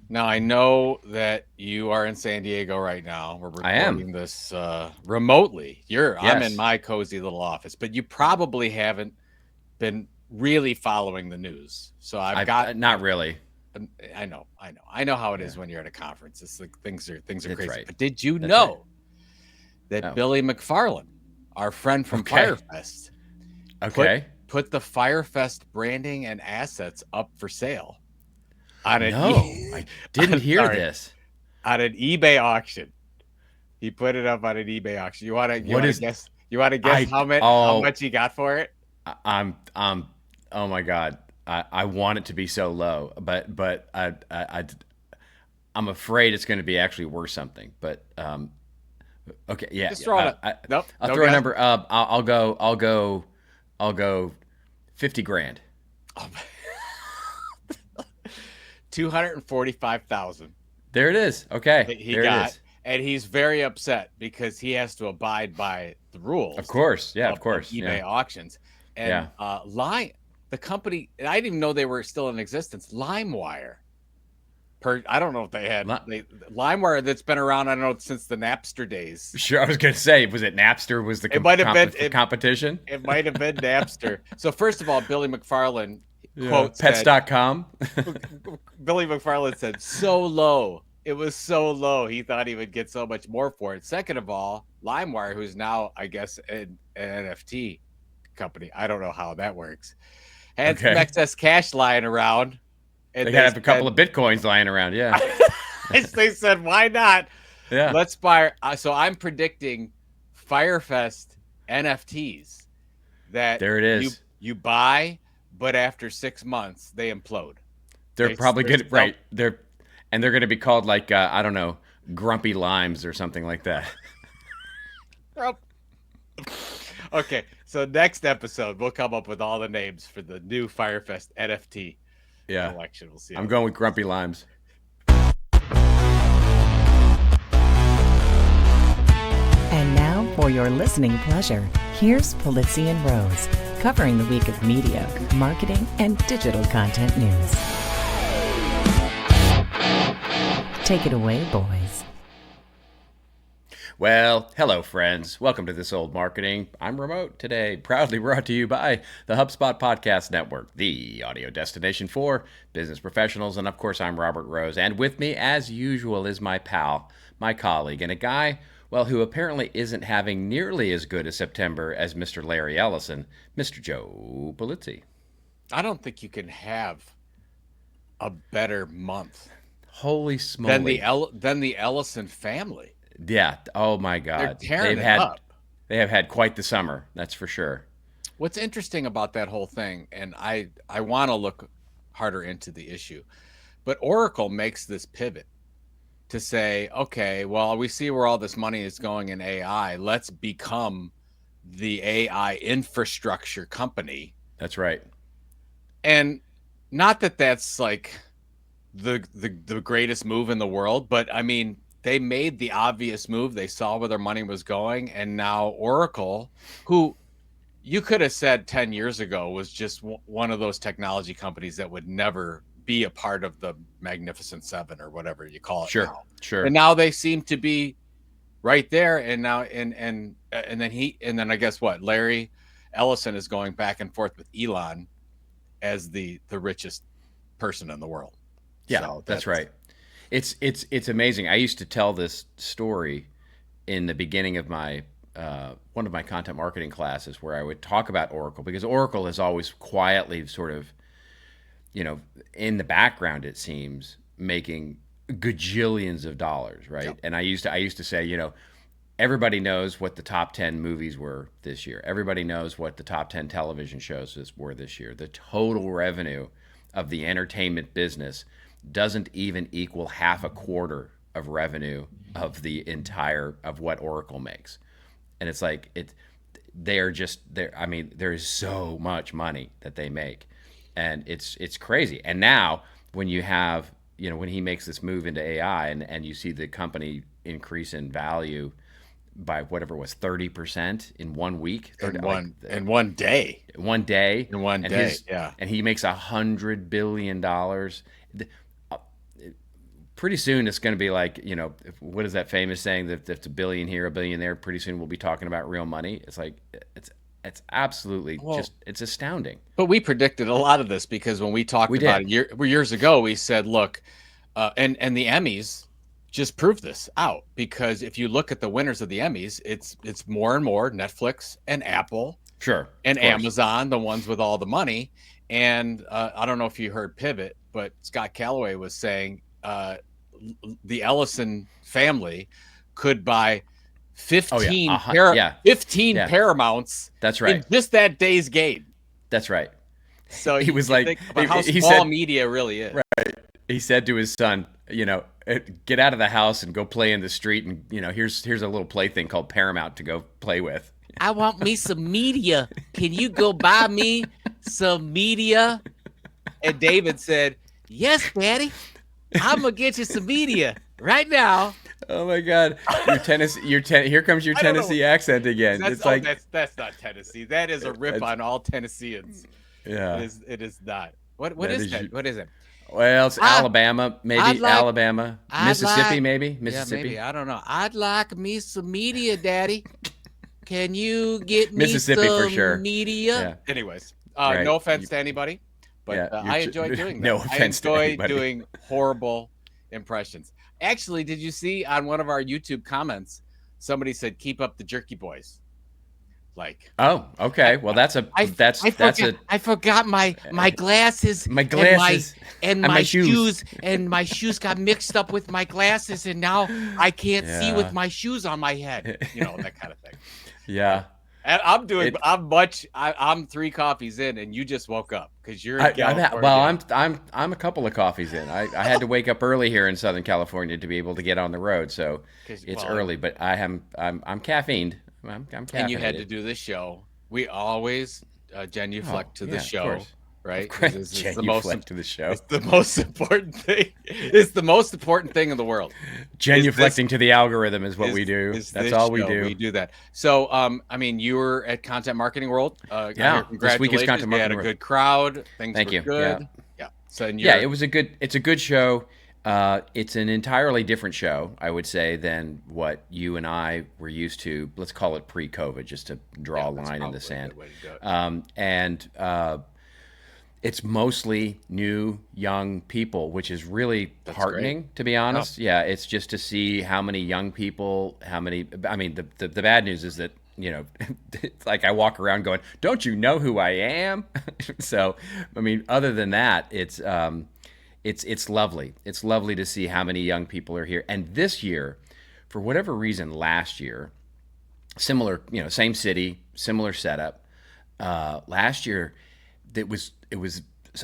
Now, I know that you are in San Diego right now. We're I am. recording this remotely. I'm in Yes. my cozy little office, but you probably haven't been really following the news. So Not really. I know how it Yeah, is when you're at a conference. It's like things are that's crazy. right. But did you That's right. know that Oh, Billy McFarland, our friend from okay. Firefest, put Okay. put the Firefest branding and assets up for sale on an No, I didn't hear sorry, this. on an eBay auction? He put it up on an eBay auction. You What wanna is guess you wanna guess I? how Oh, much he got for it? I'm. Oh my God. I want it to be so low, but I'm afraid it's going to be actually worth something. But okay, yeah. Just throw it up. Nope, I'll no throw a guess. number. I'll go 50 grand. 245,000 There it is. Okay, that he there it got, is. and he's very upset because he has to abide by the Of rules course. Yeah, of of course. Yeah. eBay auctions. And Yeah. the company, I didn't even know they were still in existence. LimeWire. I don't know if LimeWire, that's been around, I don't know, since the Napster days. Sure. I was going to say, was it Napster was the It might have been competition? it might have been Napster. So first of all, Billy McFarland Yeah. quote said, Pets.com. Billy McFarland said, so low. It was so low. He thought he would get so much more for it. Second of all, LimeWire, who's now, I guess, an NFT company, I don't know how that works, had some Okay. excess cash lying around, and They got to have a couple of Bitcoins lying around. Yeah. they said, why not? Yeah. Let's buy. So I'm predicting Firefest NFTs that There it you is. you buy, but after 6 months they implode. They're probably They good. self. Right. They're going to be called like, I don't know, Grumpy Limes or something like that. Okay, so next episode we'll come up with all the names for the new Firefest NFT Yeah. collection. We'll see how I'm it going with goes. Grumpy Limes. And now, for your listening pleasure, here's Polizzi and Rose, covering the week of media, marketing, and digital content news. Take it away, boys. Well, hello, friends. Welcome to This Old Marketing. I'm remote today, proudly brought to you by the HubSpot Podcast Network, the audio destination for business professionals. And of course, I'm Robert Rose. And with me, as usual, is my pal, my colleague, and a guy, well, who apparently isn't having nearly as good a September as Mr. Larry Ellison, Mr. Joe Polizzi. I don't think you can have a better month Holy smoly. than the Ellison family. Yeah. Oh my They're God. tearing it up. They have had quite the summer. That's for sure. What's interesting about that whole thing, and I want to look harder into the issue, but Oracle makes this pivot to say, okay, well, we see where all this money is going in AI. Let's become the AI infrastructure company. That's right. And not that that's like the greatest move in the world, but I mean, they made the obvious move. They saw where their money was going, and now Oracle, who you could have said 10 years ago was just one of those technology companies that would never be a part of the Magnificent Seven or whatever you call it Sure. now. Sure. And now they seem to be right there. And now, and then I guess what? Larry Ellison is going back and forth with Elon as the richest person in the world. Yeah, So that's right. It's amazing. I used to tell this story in the beginning of my one of my content marketing classes where I would talk about Oracle because Oracle has always quietly sort of, in the background it seems making gajillions of dollars, right? Yep. And I used to say, everybody knows what the top 10 movies were this year. Everybody knows what the top 10 television shows were this year. The total revenue of the entertainment business doesn't even equal half a quarter of revenue of the entire of what Oracle makes. And it's like I mean, there is so much money that they make. And it's crazy. And now when you have, when he makes this move into AI and you see the company increase in value by whatever it was 30% in 1 week, in one day. One day, In one and day, yeah. and he makes $100 billion. pretty soon it's going to be like, what is that famous saying that if it's a billion here, a billion there, pretty soon we'll be talking about real money. It's like, it's absolutely it's astounding. But we predicted a lot of this because when we talked about it years ago, we said, look, and the Emmys just proved this out, because if you look at the winners of the Emmys, it's more and more Netflix and Apple, sure, and Amazon, the ones with all the money. And I don't know if you heard Pivot, but Scott Calloway was saying the Ellison family could buy 15 Paramounts. That's right. In just that day's game. That's right. So he was like, how small media really is. Right. He said to his son, get out of the house and go play in the street, and here's a little plaything called Paramount to go play with. I want me some media. Can you go buy me some media? And David said, yes, Daddy. I'm gonna get you some media right now. Oh my God, here comes your Tennessee accent again. That's not Tennessee. That is a rip on all Tennesseans. Yeah, it is not. What is that? What is it? Well, it's Alabama, maybe Alabama, Mississippi, maybe Mississippi. Yeah, maybe, I don't know. I'd like me some media, Daddy. Can you get me Mississippi some for sure. media? Yeah. Anyways, no offense to anybody, but I enjoy doing that. No offense to anybody. I enjoy doing horrible impressions. Actually, did you see on one of our YouTube comments, somebody said, "Keep up the jerky boys." Like, oh, okay. Well, I forgot my glasses. My glasses and my shoes. And my shoes got mixed up with my glasses, and now I can't see with my shoes on my head. That kind of thing. Yeah. And I'm 3 coffees in, and you just woke up because you're in California. Well, I'm a couple of coffees in. I had to wake up early here in Southern California to be able to get on the road, so it's early. But I'm caffeined. I'm caffeinated. And you had to do this show. We always genuflect to the show, right? Genuflect to the show. It's the most important thing. It's the most important thing in the world. Genuflecting to the algorithm is what we do. That's all we do. We do that. So, you were at Content Marketing World. Congratulations. This week is Content Marketing World. You had a good crowd. Things were good. Yeah. So, it's a good show. It's an entirely different show, I would say, than what you and I were used to. Let's call it pre-COVID, just to draw a line in the sand. It's mostly new, young people, which is really heartening, to be honest. Yeah, it's just to see how many young people, the bad news is that, it's like I walk around going, don't you know who I am? So, other than that, it's lovely. It's lovely to see how many young people are here. And this year, for whatever reason, last year, similar, same city, similar setup. Last year, it was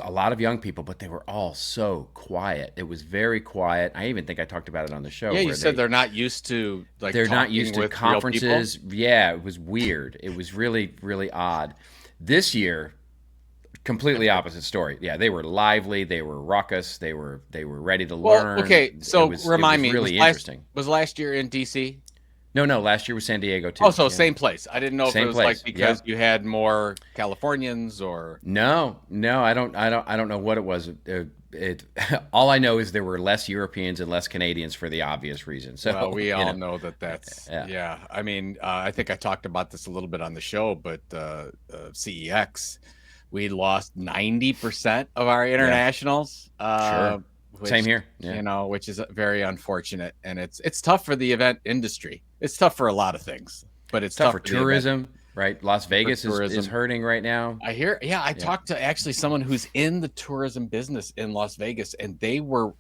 a lot of young people, but they were all so quiet. It was very quiet. I even think I talked about it on the show. Yeah, you said they're not used to they're not used to conferences. Yeah, it was weird. It was really, really odd. This year, completely opposite story. Yeah, they were lively. They were raucous. They were ready to learn. Okay, so remind me, really interesting. Was last year in DC? No, last year was San Diego too. Oh, so same place. I didn't know if it was because you had more Californians or. No, I don't know what it was. All I know is there were less Europeans and less Canadians for the obvious reason. So we all know that's yeah. I think I talked about this a little bit on the show, but CEX, we lost 90% of our internationals. Sure. Same here. Yeah. Which is very unfortunate, and it's tough for the event industry. It's tough for a lot of things, but it's tough for tourism, right? Las Vegas is hurting right now. I hear. Yeah, I talked to actually someone who's in the tourism business in Las Vegas, and they were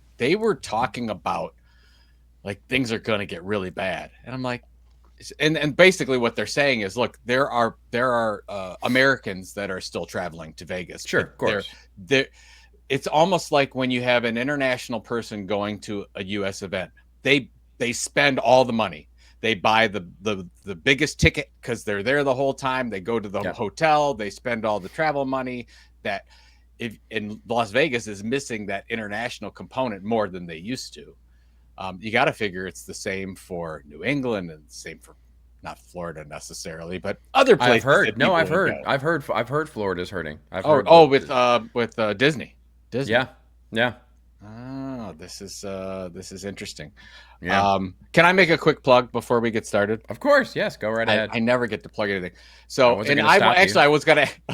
talking about like things are going to get really bad, and I'm like, and basically what they're saying is, look, there are Americans that are still traveling to Vegas. Sure, of course. It's almost like when you have an international person going to a U.S. event, they spend all the money. They buy the biggest ticket because they're there the whole time. They go to the hotel. They spend all the travel money. That in Las Vegas is missing that international component more than they used to. You got to figure it's the same for New England and the same for not Florida necessarily, but other places. I've heard Florida's hurting. With Disney. Yeah. Oh, this is interesting. Yeah. Can I make a quick plug before we get started? Of course. Yes. Go right ahead. I never get to plug anything. I So, wasn't and going to stop you. actually I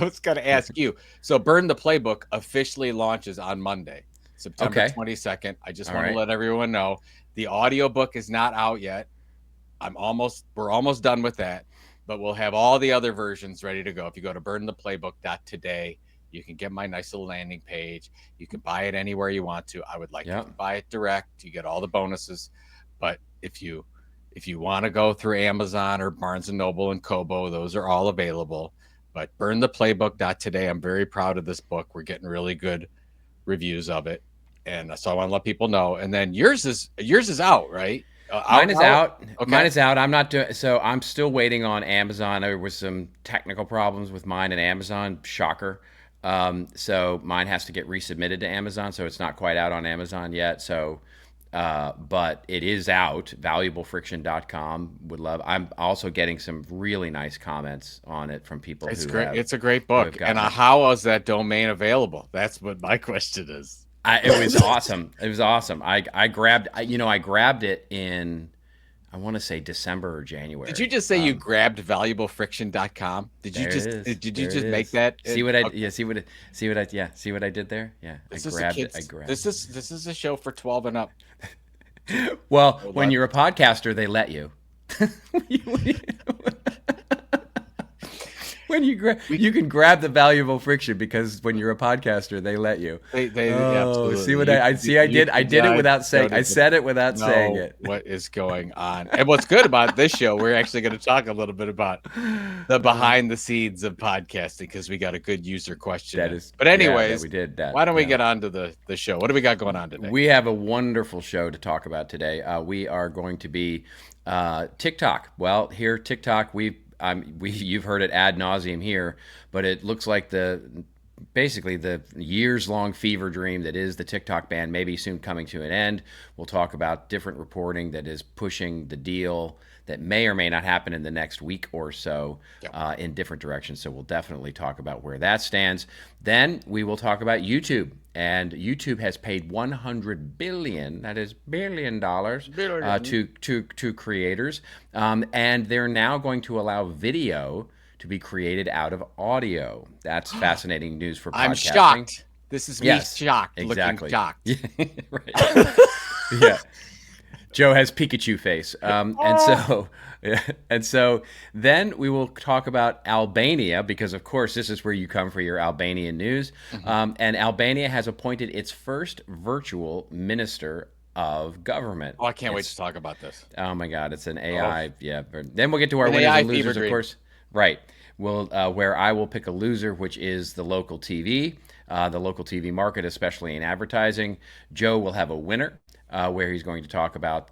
was gonna ask you. So, Burn the Playbook officially launches on Monday, September Okay. 22nd. I just All want to right. let everyone know the audiobook is not out yet. We're almost done with that, but we'll have all the other versions ready to go. If you go to burntheplaybook.today, you can get my nice little landing page. You can buy it anywhere you want to. I would like you Yep. to buy it direct. You get all the bonuses. But if you want to go through Amazon or Barnes and Noble and Kobo, those are all available. But burntheplaybook.today, I'm very proud of this book. We're getting really good reviews of it. And so I want to let people know. And then yours is out, right? Mine is out. Okay. Mine is out. I'm not doing so. I'm still waiting on Amazon. There was some technical problems with mine and Amazon. Shocker. So mine has to get resubmitted to Amazon. So it's not quite out on Amazon yet. So, but it is out. Valuablefriction.com. Would love. I'm also getting some really nice comments on it from people. It's who great. have, It's a great book. And how is that domain available? That's what my question is. It was awesome. It was awesome. I grabbed it in, I want to say December or January. Did you just say you grabbed valuablefriction.com? Did you just make that? See what I see what I did there? Yeah. I grabbed it. This is a show for 12 and up. Well, when you're a podcaster, they let you. When you can grab the valuable friction because when you're a podcaster, they let you. They absolutely. See what I did it without saying. I said it without saying it. What is going on? And what's good about this show, we're actually going to talk a little bit about the behind the scenes of podcasting because we got a good user question. But anyways, we did that. Why don't we get on to the show? What do we got going on today? We have a wonderful show to talk about today. We are going to be TikTok. Well, here TikTok, you've heard it ad nauseum here, but it looks like basically the years-long fever dream that is the TikTok ban may be soon coming to an end. We'll talk about different reporting that is pushing the deal that may or may not happen in the next week or so in different directions. So we'll definitely talk about where that stands. Then we will talk about YouTube. And YouTube has paid $100 billion, that is $1 billion, to creators. And they're now going to allow video to be created out of audio. That's fascinating news for podcasting. I'm shocked. This is me shocked. Exactly. Looking shocked. Right. Yeah. Joe has Pikachu face. And so then we will talk about Albania because, of course, this is where you come for your Albanian news. Mm-hmm. And Albania has appointed its first virtual minister of government. Oh, I can't wait to talk about this. Oh, my God. It's an AI. Yeah. Then we'll get to our winners AI and losers, fever of course. Right. Where I will pick a loser, which is the local TV market, especially in advertising. Joe will have a winner. Where he's going to talk about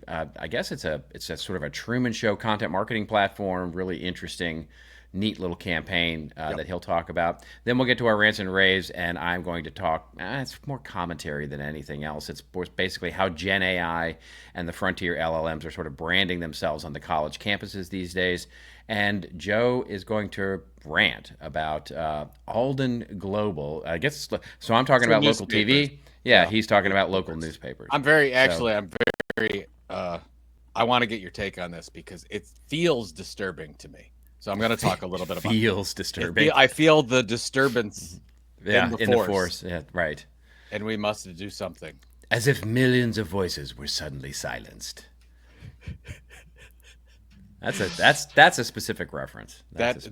I guess it's a sort of a Truman Show content marketing platform, really interesting, neat little campaign that he'll talk about. Then we'll get to our Rants and Raves, and I'm going to talk, it's more commentary than anything else. It's basically how GenAI and the frontier LLMs are sort of branding themselves on the college campuses these days. And Joe is going to rant about Alden Global. I guess, so I'm talking about local TV. Yeah, he's talking about local newspapers. I'm very, I want to get your take on this because it feels disturbing to me. So I'm going to talk a little bit about it. Feels disturbing. I feel the disturbance in the force. Yeah, right. And we must do something. As if millions of voices were suddenly silenced. That's a specific reference. That's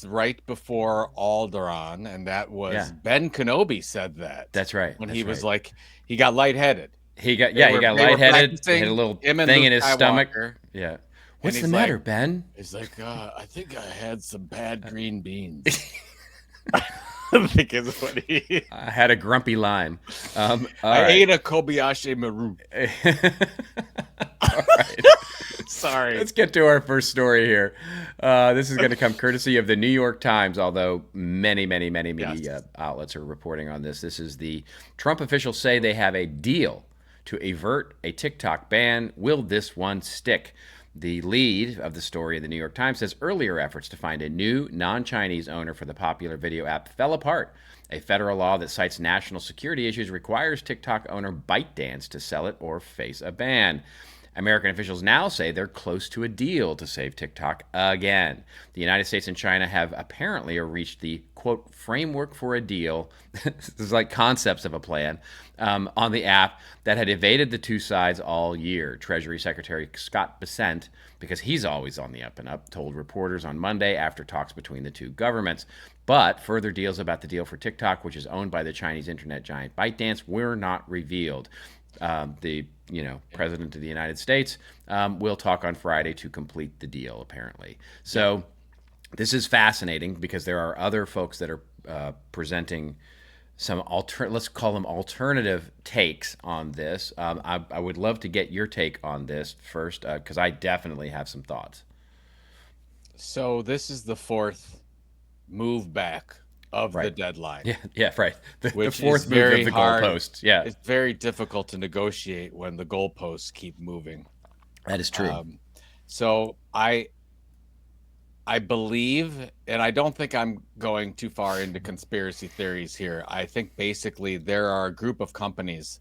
right before Alderaan, and that was Ben Kenobi said that. That's right. When he was like, he got lightheaded. He got lightheaded. He had a little thing in his stomach. Yeah. What's the matter, Ben? He's like, I think I had some bad green beans. I think is what I had a grumpy lime. I ate a Kobayashi Maru. All right. Sorry. Let's get to our first story here. This is going to come courtesy of the New York Times, although many media outlets are reporting on this. This is the Trump officials say they have a deal to avert a TikTok ban. Will this one stick? The lead of the story in the New York Times says earlier efforts to find a new non-Chinese owner for the popular video app fell apart A federal law that cites national security issues requires TikTok owner ByteDance to sell it or face a ban. American officials now say they're close to a deal to save TikTok again. The United States and China have apparently reached the, quote, framework for a deal. This is like concepts of a plan on the app that had evaded the two sides all year. Treasury Secretary Scott Bessent, because he's always on the up and up, told reporters on Monday after talks between the two governments. But further deals about the deal for TikTok, which is owned by the Chinese internet giant ByteDance, were not revealed. The president of the United States will talk on Friday to complete the deal, apparently. So this is fascinating because there are other folks that are presenting some let's call them alternative takes on this. I would love to get your take on this first because I definitely have some thoughts. So this is the fourth move back of the deadline. Yeah, right. The Which fourth is move very of the hard. goalposts. Yeah, It's very difficult to negotiate when the goalposts keep moving. that is true. So I believe, and I don't think I'm going too far into conspiracy theories here. I think basically there are a group of companies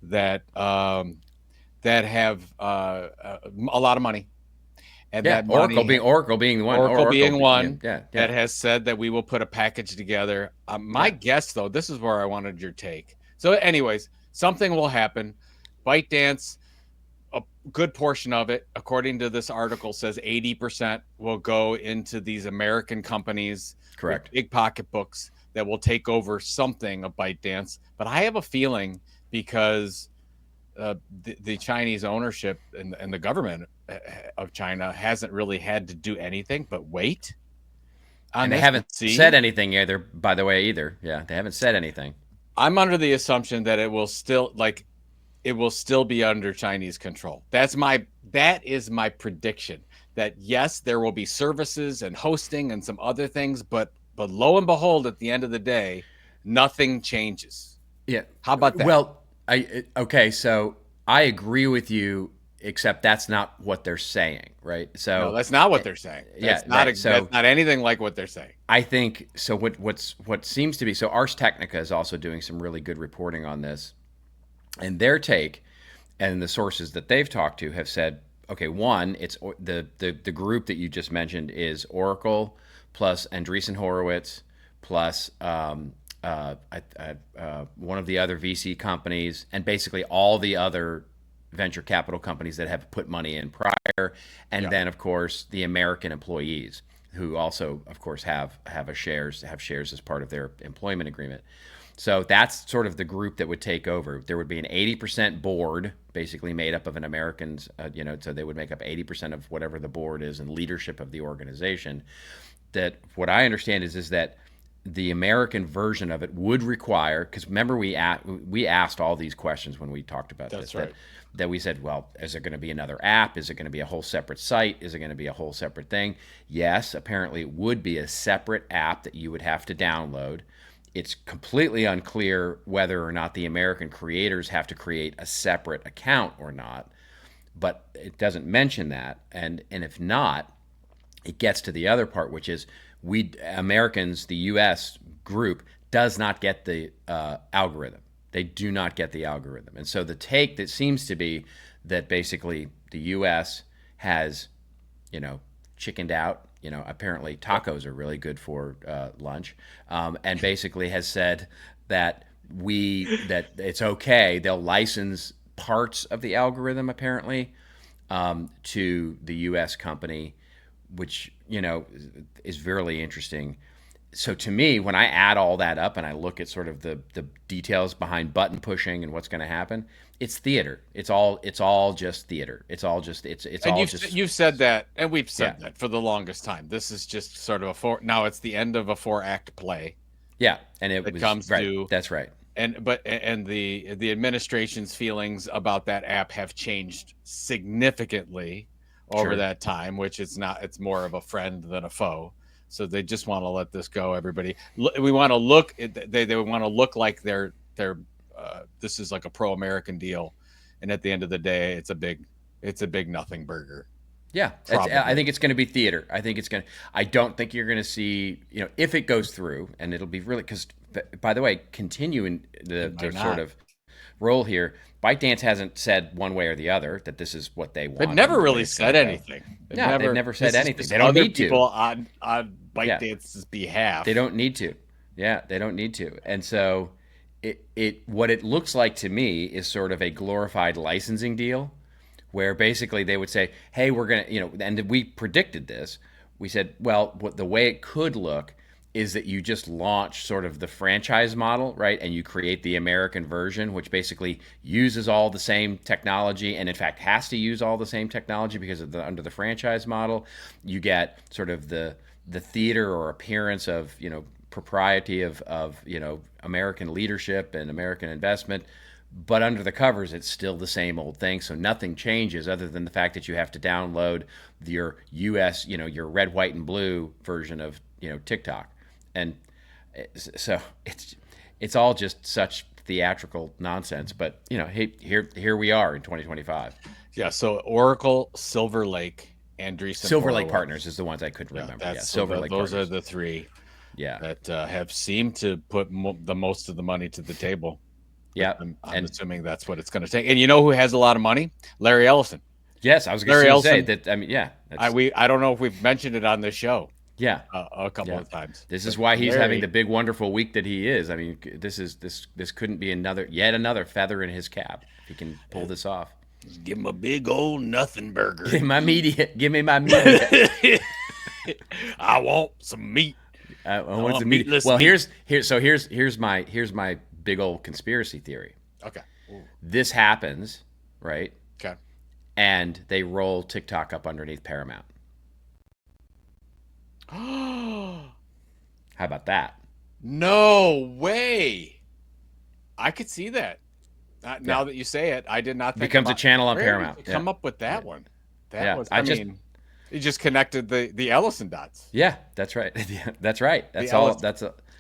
that that have a lot of money, and Yeah, that money, Oracle being the one. Oracle being one, Yeah. that has said that we will put a package together. My guess, though, this is where I wanted your take. So, anyways, something will happen. ByteDance, a good portion of it, according to this article, says 80% will go into these American companies, Correct, with big pocketbooks that will take over something of ByteDance. But I have a feeling because the Chinese ownership and the government of China hasn't really had to do anything but wait. And they haven't said anything either. By the way, either. Yeah, they haven't said anything. I'm under the assumption that it will still be under Chinese control. That is my prediction. That yes, there will be services and hosting and some other things, but lo and behold, at the end of the day, nothing changes. Yeah. How about that? Well, okay, so I agree with you, except that's not what they're saying, right? So no, that's not what they're saying. That's not anything like what they're saying. I think so. What seems to be so, Ars Technica is also doing some really good reporting on this, and their take and the sources that they've talked to have said, okay, one, it's the group that you just mentioned is Oracle plus Andreessen Horowitz plus one of the other VC companies, and basically all the other venture capital companies that have put money in prior, and then of course the American employees who also, of course, have shares as part of their employment agreement. So that's sort of the group that would take over. There would be an 80% board, basically made up of an Americans, so they would make up 80% of whatever the board is and leadership of the organization. That what I understand is that the American version of it would require, because remember we asked all these questions when we talked about this. Right. That we said, well, is it going to be another app? Is it going to be a whole separate site? Is it going to be a whole separate thing? Yes, apparently it would be a separate app that you would have to download. It's completely unclear whether or not the American creators have to create a separate account or not, but it doesn't mention that. And if not, it gets to the other part, which is we Americans, the U.S. group, does not get the algorithm. They do not get the algorithm. And so the take that seems to be that basically the U.S. has, chickened out. Apparently tacos are really good for lunch, and basically has said that it's okay. They'll license parts of the algorithm apparently to the U.S. company, which is very interesting. So to me, when I add all that up and I look at sort of the details behind button pushing and what's going to happen, it's theater. It's all just theater. You've said that, and we've said that for the longest time. This is just sort of now it's the end of a 4-act play. Yeah, and it comes to that's right. And the administration's feelings about that app have changed significantly over that time, which it's more of a friend than a foe. So they just want to let this go. Everybody, we want to look. They want to look like they're this is like a pro-American deal, and at the end of the day, it's a big nothing burger. Yeah, I think it's going to be theater. I don't think you're going to see, if it goes through, and it'll be really, because By the way, continuing the Why not? sort of role here, ByteDance hasn't said one way or the other that this is what they want. They've never and the way really it's gonna said go. anything. They've never said this is anything. just They don't other need to. people on Yeah. ByteDance's behalf. They don't need to. Yeah, they don't need to. And so what it looks like to me is sort of a glorified licensing deal where basically they would say, "Hey, we're going to, and we predicted this. We said, well, what the way it could look is that you just launch sort of the franchise model, right? And you create the American version, which basically uses all the same technology and in fact has to use all the same technology because of under the franchise model. You get sort of the theater or appearance of, propriety of American leadership and American investment. But under the covers, it's still the same old thing. So nothing changes other than the fact that you have to download your US, your red, white, and blue version of, TikTok. And so it's all just such theatrical nonsense. But, hey, here we are in 2025. Yeah. So Oracle, Silver Lake, Andreessen Silver Lake Horowitz. Partners is the ones I couldn't remember. Yeah, Silver Lake Those Partners. are the three Yeah. that have seemed to put the most of the money to the table. Yeah. I'm assuming that's what it's going to take. And you know who has a lot of money? Larry Ellison. Yes, I was going to say that. I mean, yeah. I don't know if we've mentioned it on this show. Yeah. A couple of times. This is why he's having the big, wonderful week that he is. I mean, this couldn't be yet another feather in his cap if he can pull this off. Give him a big old nothing burger. Give me my media. I want some meat. I want some meat. Well, meat. here's my big old conspiracy theory. Okay. Ooh. This happens, right? Okay. And they roll TikTok up underneath Paramount. How about that? No way. I could see that. Now that you say it, I did not think becomes a channel on where Paramount. did you come up with that one. That was. I mean, you just connected the Ellison dots. Yeah, that's right. That's right. That's all.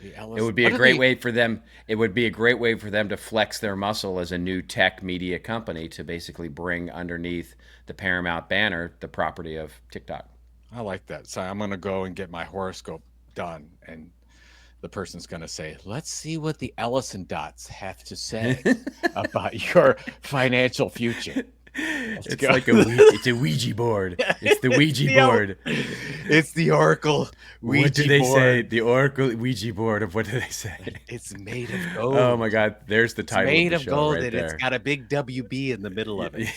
It would be a great way for them. It would be a great way for them to flex their muscle as a new tech media company to basically bring underneath the Paramount banner the property of TikTok. I like that. So I'm going to go and get my horoscope done, and the person's going to say, "Let's see what the Ellison dots have to say about your financial future." It's like it's a Ouija board. It's the Ouija board. It's the Oracle Ouija board. What do they say? The Oracle Ouija board of what do they say? It's made of gold. Oh my God! There's the title. It's made of of the show gold, right and there. it's got a big WB in the middle of it.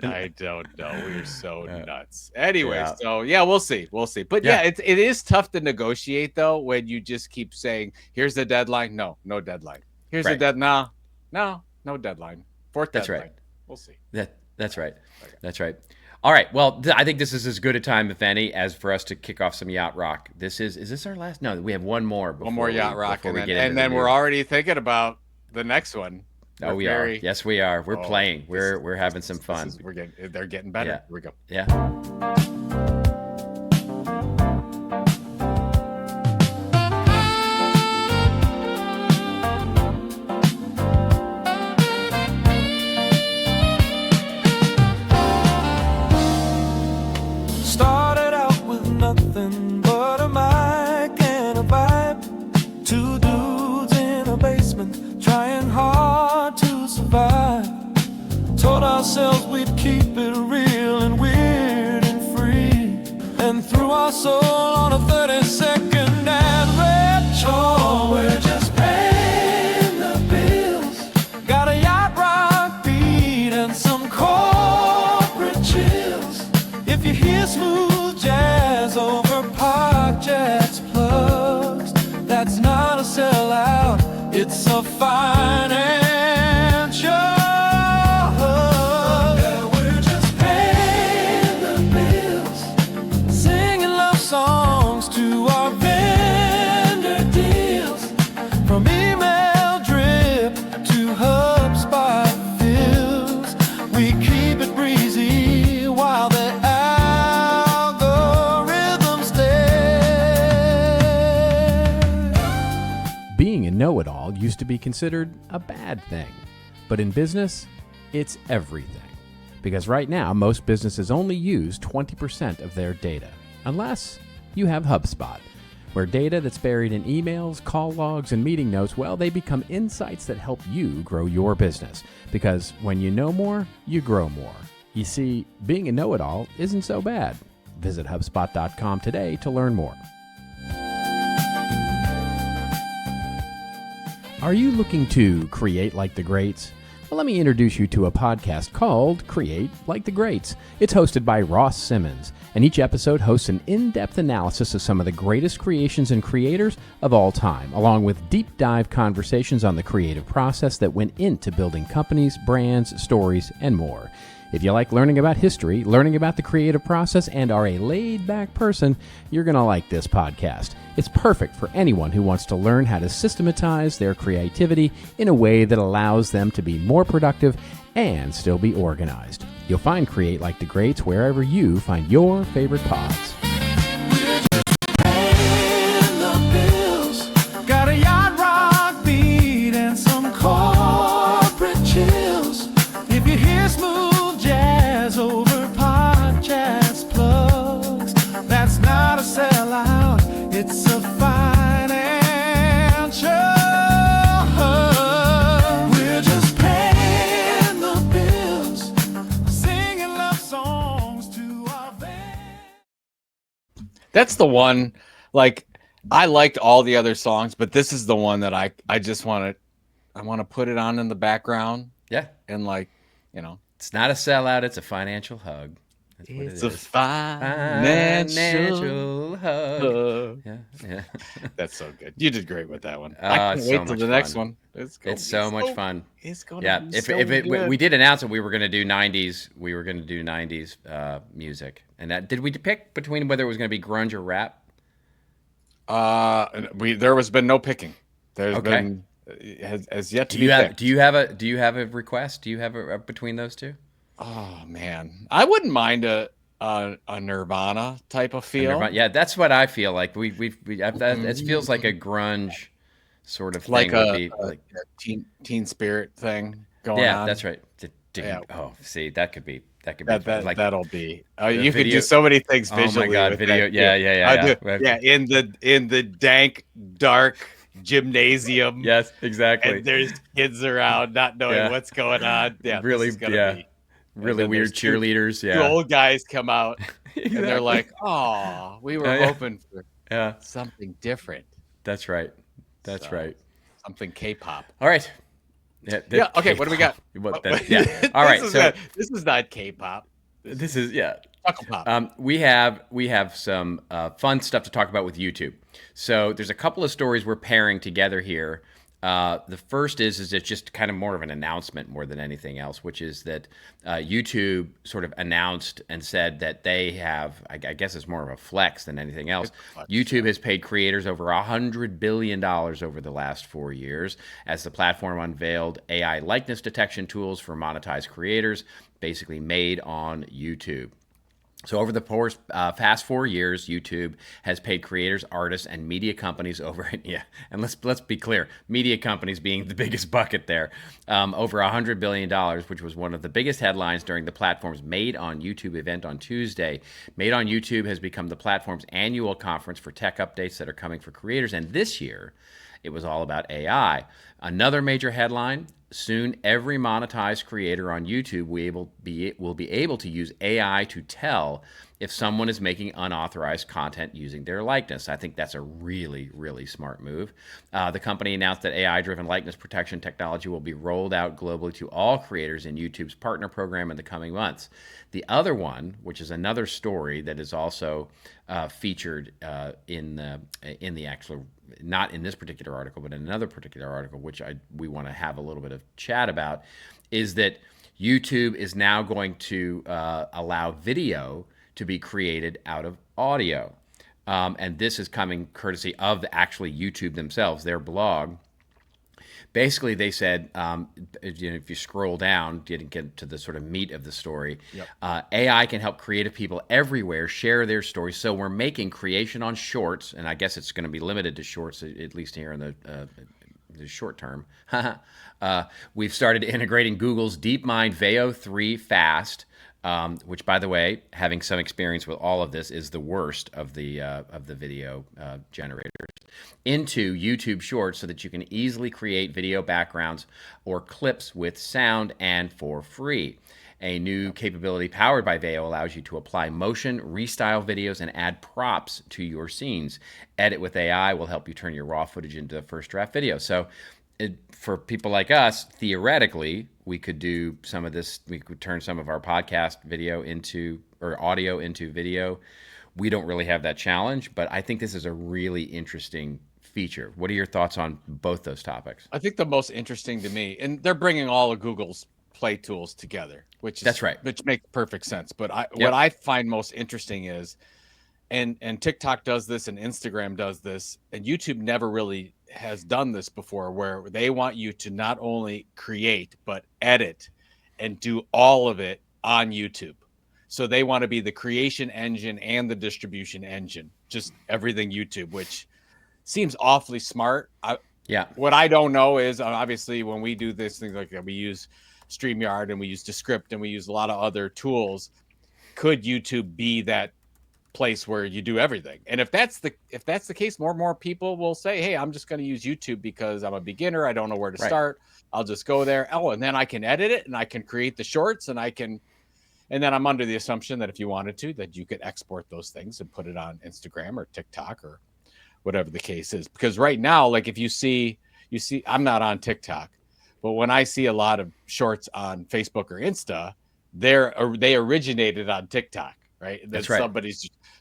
I don't know. We're so nuts. Anyway, so we'll see. But it is tough to negotiate though when you just keep saying, "Here's the deadline." No deadline. Here's the deadline. No deadline. Fourth That's deadline. right. We'll see. That's right. Okay. That's right. All right. Well, I think this is as good a time, if any, as for us to kick off some yacht rock. Is this our last? No, we have one more. One more yacht rock, and then we're already thinking about the next one. Oh, we are. Yes, we are. We're playing. We're having some fun. They're getting better. Yeah. Here we go. Yeah. Started out with nothing but a mic and a vibe. Two dudes in a basement trying hard to survive. Told ourselves we'd keep it real and weird and free, and threw our soul on a 30-second ad retro. We're just paying the bills. Got a yacht rock beat and some corporate chills. If you hear smooth jazz over park jets plugs, that's not a sellout, it's a financial. Yeah, we're just paying the bills, singing love songs to our vendor deals, from email drip to HubSpot fills. We keep it breezy while the algorithm stays. Being a know-it-all used to be considered a bad thing, but in business, it's everything. Because right now, most businesses only use 20% of their data, unless you have HubSpot. where data that's buried in emails, call logs, and meeting notes, well, they become insights that help you grow your business. Because when you know more, you grow more. You see, being a know-it-all isn't so bad. Visit HubSpot.com today to learn more. Are you looking to create like the greats? Well, let me introduce you to a podcast called Create Like the Greats. It's hosted by Ross Simmons, and each episode hosts an in-depth analysis of some of the greatest creations and creators of all time, along with deep dive conversations on the creative process that went into building companies, brands, stories, and more. If you like learning about history, learning about the creative process, and are a laid-back person, you're going to like this podcast. It's perfect for anyone who wants to learn how to systematize their creativity in a way that allows them to be more productive and still be organized. You'll find Create Like the Greats wherever you find your favorite pods. Paying the bills, got a yacht rock beat and some corporate chills. If you hear smooth jazz over podcast plugs, that's not a sellout, it's a financial. We're just paying the bills, singing love songs to our band. That's the one. Like, I liked all the other songs, but this is the one that I just want to put it on in the background Yeah. and, like, you know, It's not a sellout, it's a financial hug. That's what it's it a is. financial hug. Yeah, yeah. That's so good. You did great with that one. Oh, I can't it's wait so till much the next fun. one. It's So much fun. It's going Yeah, to be if so it good. we did announce that we were going to do 90s, music. And that, did we pick between whether it was going to be grunge or rap? There has been no picking. There's Okay. been has yet to Do be you have picked. do you have a request? Do you have a between those two? Oh man, I wouldn't mind a Nirvana type of feel. Yeah, that's what I feel like. It feels like a grunge sort of thing. Like would a, be a like, teen spirit thing going yeah, on. that's right. Yeah. Oh, see, that could be That like that'll be. You could video- do so many things Oh my visually. God, with video! that, Yeah, too. yeah, I yeah, do- yeah. in the dank, dark gymnasium. Yes, exactly. And there's kids around not knowing Yeah. what's going on. Yeah, Really, this is gonna yeah. be. And Really then weird there's two- cheerleaders. Two Yeah, old guys come out and they're Exactly. like, "Oh, we were Yeah. hoping for yeah, something different." that's right. That's So, right. Something K-pop. All right. Yeah. Okay. What do we got? Yeah. All right. So this is not K-pop. this is Chuckle pop. We have some fun stuff to talk about with YouTube. So there's a couple of stories we're pairing together here. The first is it's just kind of more of an announcement more than anything else, which is that YouTube sort of announced and said that they have, I guess it's more of a flex than anything else. YouTube has paid creators over $100 billion over the last 4 years as the platform unveiled AI likeness detection tools for monetized creators, basically made on YouTube. So over the past 4 years, YouTube has paid creators, artists, and media companies over and let's be clear, media companies being the biggest bucket there, over $100 billion, which was one of the biggest headlines during the platform's Made on YouTube event on Tuesday. Made on YouTube has become the platform's annual conference for tech updates that are coming for creators, and this year, it was all about AI. Another major headline: soon, every monetized creator on YouTube will be able to use AI to tell if someone is making unauthorized content using their likeness. I think that's a really, really smart move. The company announced that AI-driven likeness protection technology will be rolled out globally to all creators in YouTube's partner program in the coming months. The other one, which is another story that is also featured in the actual, not in this particular article, but in another particular article, which we want to have a little bit of chat about, is that YouTube is now going to allow video to be created out of audio. And this is coming courtesy of actually YouTube themselves, their blog. Basically, they said, if you scroll down, get to the sort of meat of the story, AI can help creative people everywhere share their stories. So we're making creation on Shorts, and I guess it's going to be limited to Shorts, at least here in the short term. We've started integrating Google's DeepMind Veo 3 fast which, by the way, having some experience with all of this, is the worst of the video generators, into YouTube Shorts so that you can easily create video backgrounds or clips with sound and for free. A new capability powered by Veo allows you to apply motion, restyle videos, and add props to your scenes. Edit with AI will help you turn your raw footage into a first draft video. So for people like us, theoretically, we could do some of this. We could turn some of our podcast video into, or audio into video. We don't really have that challenge, but I think this is a really interesting feature. What are your thoughts on both those topics? I think the most interesting to me, and they're bringing all of Google's Play tools together, that's right, which makes perfect sense. But what I find most interesting is, and TikTok does this, and Instagram does this, and YouTube never really has done this before, where they want you to not only create but edit and do all of it on YouTube. So they want to be the creation engine and the distribution engine, just everything YouTube, which seems awfully smart. What I don't know is, obviously, when we do this thing like that, we use StreamYard and we use Descript and we use a lot of other tools. Could YouTube be that place where you do everything? And if that's the case, more and more people will say, hey, I'm just going to use YouTube because I'm a beginner. I don't know where to start. I'll just go there. Oh, and then I can edit it and I can create the shorts, and then I'm under the assumption that if you wanted to, that you could export those things and put it on Instagram or TikTok or whatever the case is. Because right now, like, if you see, I'm not on TikTok, but when I see a lot of shorts on Facebook or Insta, they originated on TikTok, right? That's right.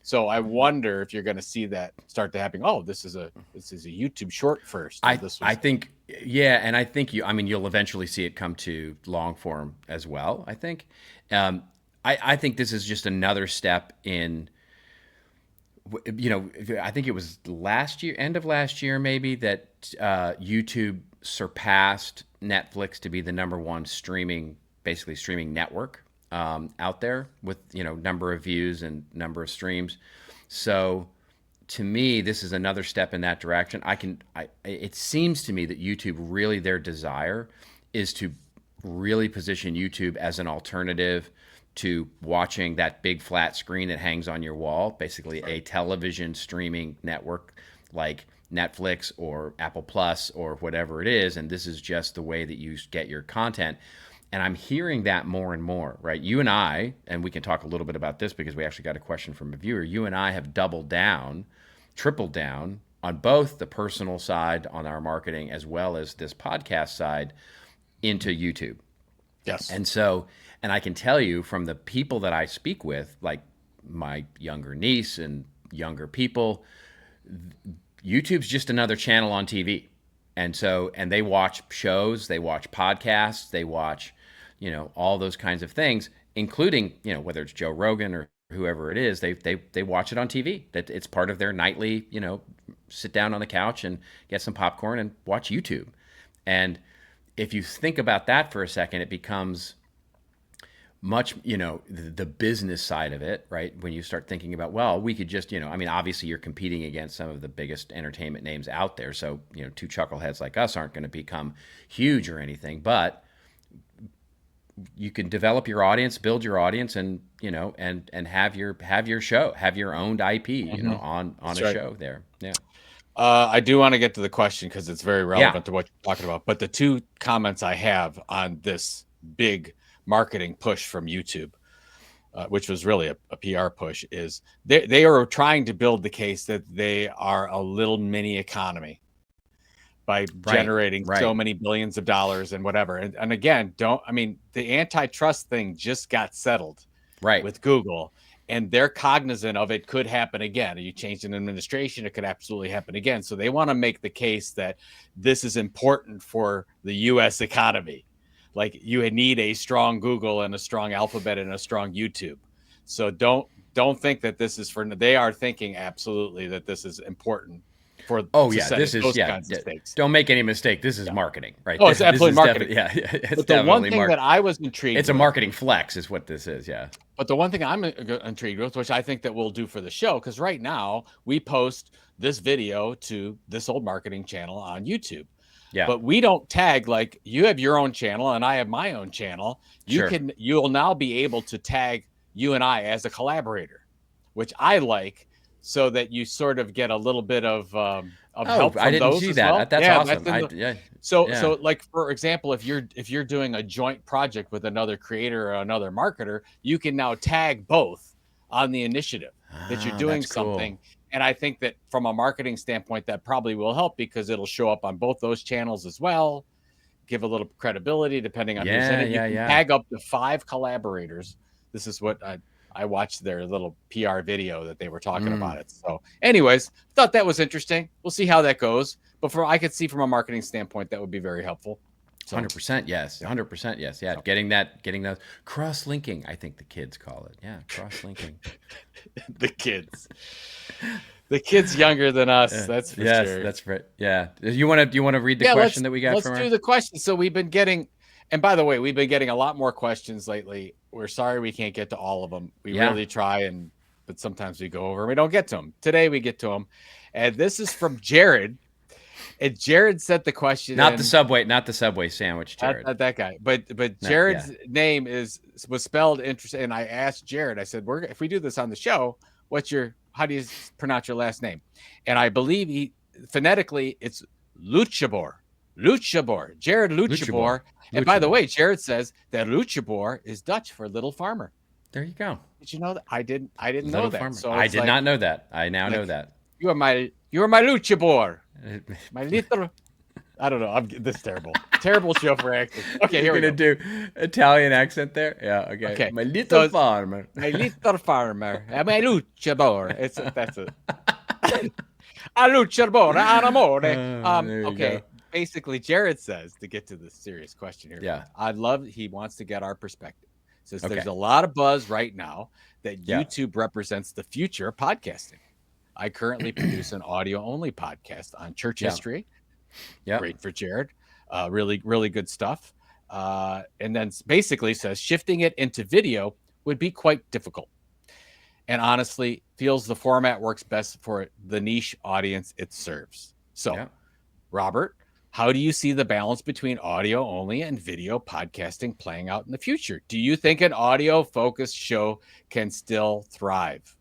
So I wonder if you're going to see that start to happen. Oh, this is a YouTube short first. I think you'll eventually see it come to long form as well. I think, I think this is just another step in. I think it was end of last year, maybe, that YouTube surpassed Netflix to be the number one streaming network out there with, number of views and number of streams. So to me, this is another step in that direction. It seems to me that YouTube, really, their desire is to really position YouTube as an alternative to watching that big flat screen that hangs on your wall, basically a television streaming network like Netflix or Apple Plus or whatever it is. And this is just the way that you get your content. And I'm hearing that more and more, right? You and I, and we can talk a little bit about this because we actually got a question from a viewer. You and I have doubled down, tripled down on both the personal side on our marketing as well as this podcast side into YouTube. Yes. And I can tell you from the people that I speak with, like my younger niece and younger people, YouTube's just another channel on TV. And they watch shows, they watch podcasts, they watch, all those kinds of things, including, whether it's Joe Rogan or whoever it is, they watch it on TV. That it's part of their nightly, sit down on the couch and get some popcorn and watch YouTube. And if you think about that for a second, it becomes much, the business side of it, right? When you start thinking about, well, we could just, obviously you're competing against some of the biggest entertainment names out there. So, two chuckleheads like us aren't going to become huge or anything, but you can develop your audience, build your audience, and, and have your show, have your owned IP, on a show there. Yeah. I do want to get to the question because it's very relevant to what you're talking about. But the two comments I have on this big marketing push from YouTube, which was really a PR push, is they are trying to build the case that they are a little mini economy by generating so many billions of dollars and whatever. And again, the antitrust thing just got settled with Google, and they're cognizant of it could happen again. You change an administration, it could absolutely happen again. So they want to make the case that this is important for the U.S. economy. Like, you need a strong Google and a strong Alphabet and a strong YouTube. So don't think that this is they are thinking absolutely that this is important for this is kinds of stakes. Don't make any mistake. This is marketing, right? Oh, it's absolutely marketing. It's but the one thing that I was intrigued it's a marketing flex is what this is, yeah. But the one thing I'm intrigued with, which I think that we'll do for the show, because right now we post this video to this old marketing channel on YouTube. Yeah. But we don't tag, like you have your own channel and I have my own channel. You'll now be able to tag you and I as a collaborator, which I like, so that you sort of get a little bit of help from I didn't those see as that. well. That's awesome. So like, for example, if you're doing a joint project with another creator or another marketer, you can now tag both on the initiative that you're doing something. Cool. And I think that from a marketing standpoint, that probably will help, because it'll show up on both those channels as well. Give a little credibility depending on who's in it. You can tag up to 5 collaborators. This is what I watched their little PR video that they were talking about it. So anyways, thought that was interesting. We'll see how that goes. But I could see from a marketing standpoint, that would be very helpful. 100% yes. 100% yes. Yeah. Getting those cross-linking, I think the kids call it. Yeah. Cross-linking. The kids younger than us. That's for sure. Yes, that's right. Yeah. Do you want to read the question that we got from her? Let's do the question. So we've been getting, and by the way, we've been getting a lot more questions lately. We're sorry we can't get to all of them. We really try, but sometimes we go over and we don't get to them. Today we get to them. And this is from Jared. And Jared sent the question. Not the Subway sandwich, Jared. Not that guy. But Jared's name was spelled interesting. And I asked Jared, I said, if we do this on the show, how do you pronounce your last name? And I believe phonetically it's Luttjeboer. Jared Luttjeboer. And by the way, Jared says that Luttjeboer is Dutch for little farmer. There you go. Did you know that? I didn't know that. Farmer. So I did not know that. I now know that. You are my Luttjeboer. My little, I don't know. This is terrible. Terrible show for acting. Okay, here we go. You're going to do Italian accent there? Yeah, okay. My little farmer. My little farmer. My Luttjeboer. That's it. A Luttjeboer, an amore. Okay. Basically, Jared says, to get to the serious question here. He wants to get our perspective. Says there's a lot of buzz right now that YouTube represents the future of podcasting. I currently produce an audio-only podcast on church history. Yeah, great for Jared. Really, really good stuff. And then basically says shifting it into video would be quite difficult. And honestly, feels the format works best for the niche audience it serves. So, Robert, how do you see the balance between audio-only and video podcasting playing out in the future? Do you think an audio-focused show can still thrive?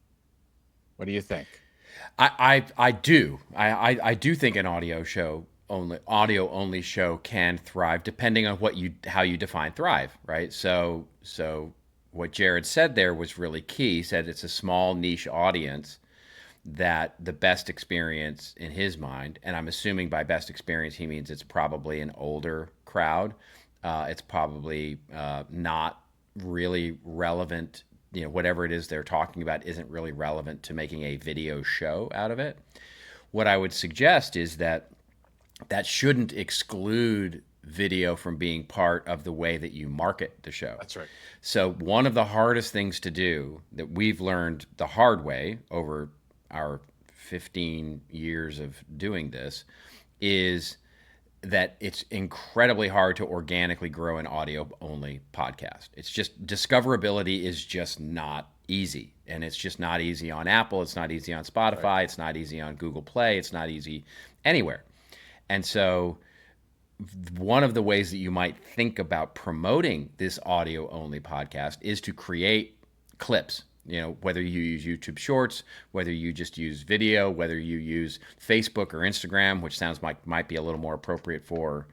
What do you think? I do. I do think an audio only show can thrive, depending on how you define thrive, right? So what Jared said there was really key. He said it's a small niche audience that the best experience in his mind, and I'm assuming by best experience he means it's probably an older crowd. It's probably not really relevant. Whatever it is they're talking about isn't really relevant to making a video show out of it. What I would suggest is that shouldn't exclude video from being part of the way that you market the show. That's right. So one of the hardest things to do that we've learned the hard way over our 15 years of doing this is that it's incredibly hard to organically grow an audio-only podcast. It's just, discoverability is just not easy. And it's just not easy on Apple. It's not easy on Spotify. Right. It's not easy on Google Play. It's not easy anywhere. And so one of the ways that you might think about promoting this audio-only podcast is to create clips. Whether you use YouTube Shorts, whether you just use video, whether you use Facebook or Instagram, which sounds like might be a little more appropriate for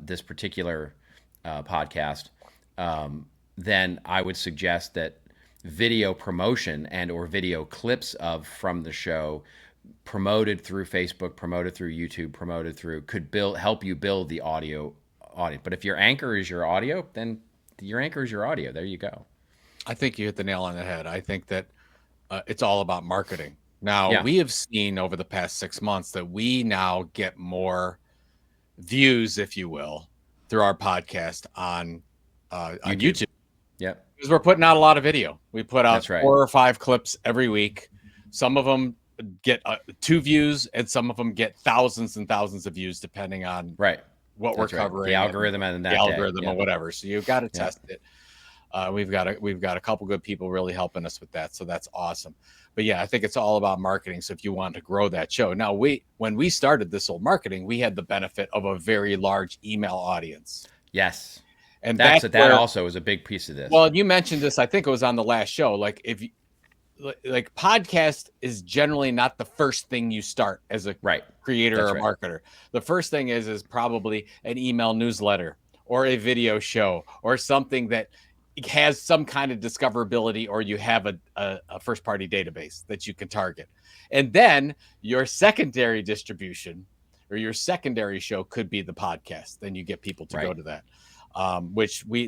this particular podcast, then I would suggest that video promotion and or video clips from the show promoted through Facebook, promoted through YouTube, could help you build the audio audience. But if your anchor is your audio, then your anchor is your audio. There you go. I think you hit the nail on the head. I think that it's all about marketing. Now, we have seen over the past 6 months that we now get more views, if you will, through our podcast on YouTube. Yep. Because we're putting out a lot of video. We put out 4 or 5 clips every week. Some of them get 2 views, and some of them get thousands and thousands of views, depending on what we're covering. The algorithm and the algorithm or whatever. So you've got to test it. We've got a couple good people really helping us with that, so that's awesome. But yeah, I think it's all about marketing. So if you want to grow that show, now when we started this old marketing, we had the benefit of a very large email audience. Yes, And that where, also is a big piece of this. Well, you mentioned this, I think it was on the last show. Like if you, like podcast is generally not the first thing you start as a creator or marketer. The first thing is probably an email newsletter or a video show or something that has some kind of discoverability, or you have a first party database that you can target. And then your secondary distribution or your secondary show could be the podcast. Then you get people to go to that,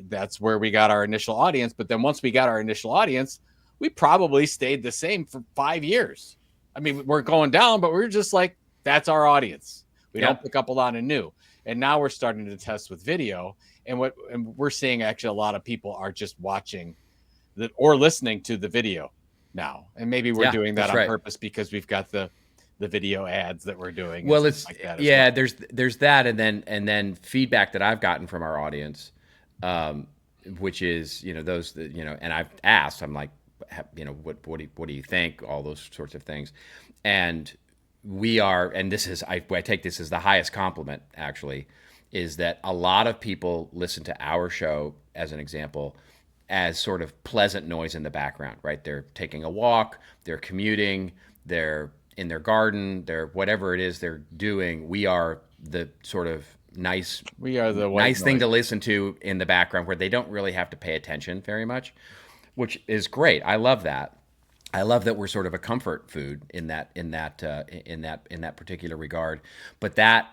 that's where we got our initial audience. But then once we got our initial audience, we probably stayed the same for 5 years. I mean, we're going down, but we're just like, that's our audience. We don't pick up a lot of new. And now we're starting to test with video. And we're seeing actually a lot of people are just watching or listening to the video now. And maybe we're doing that on purpose because we've got the video ads that we're doing. Well, it's like that there's that, and then feedback that I've gotten from our audience, which is those that, and I've asked, I'm like, what do you think? All those sorts of things, and this is I take this as the highest compliment actually, is that a lot of people listen to our show, as an example, as sort of pleasant noise in the background, right? They're taking a walk, they're commuting, they're in their garden, they're whatever it is they're doing. We are the sort of nice thing to listen to in the background where they don't really have to pay attention very much, which is great. I love that. I love that we're sort of a comfort food in that particular regard. But that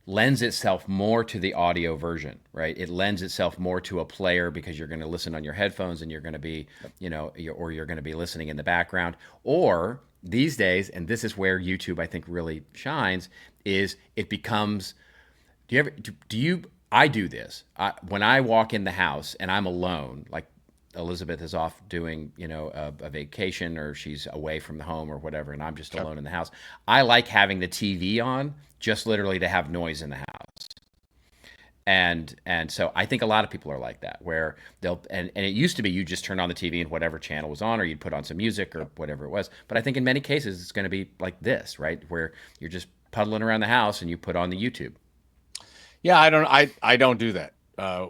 lends itself more to the audio version, right? It lends itself more to a player because you're going to listen on your headphones and you're going to be, or you're going to be listening in the background. Or these days, and this is where YouTube I think really shines, is it becomes. I do this when I walk in the house and I'm alone, like Elizabeth is off doing, a vacation, or she's away from the home or whatever, and I'm just alone in the house. I like having the TV on just literally to have noise in the house. And so I think a lot of people are like that, where and it used to be you just turn on the TV and whatever channel was on, or you'd put on some music or whatever it was. But I think in many cases it's going to be like this, right? Where you're just puddling around the house and you put on the YouTube. Yeah, I don't do that.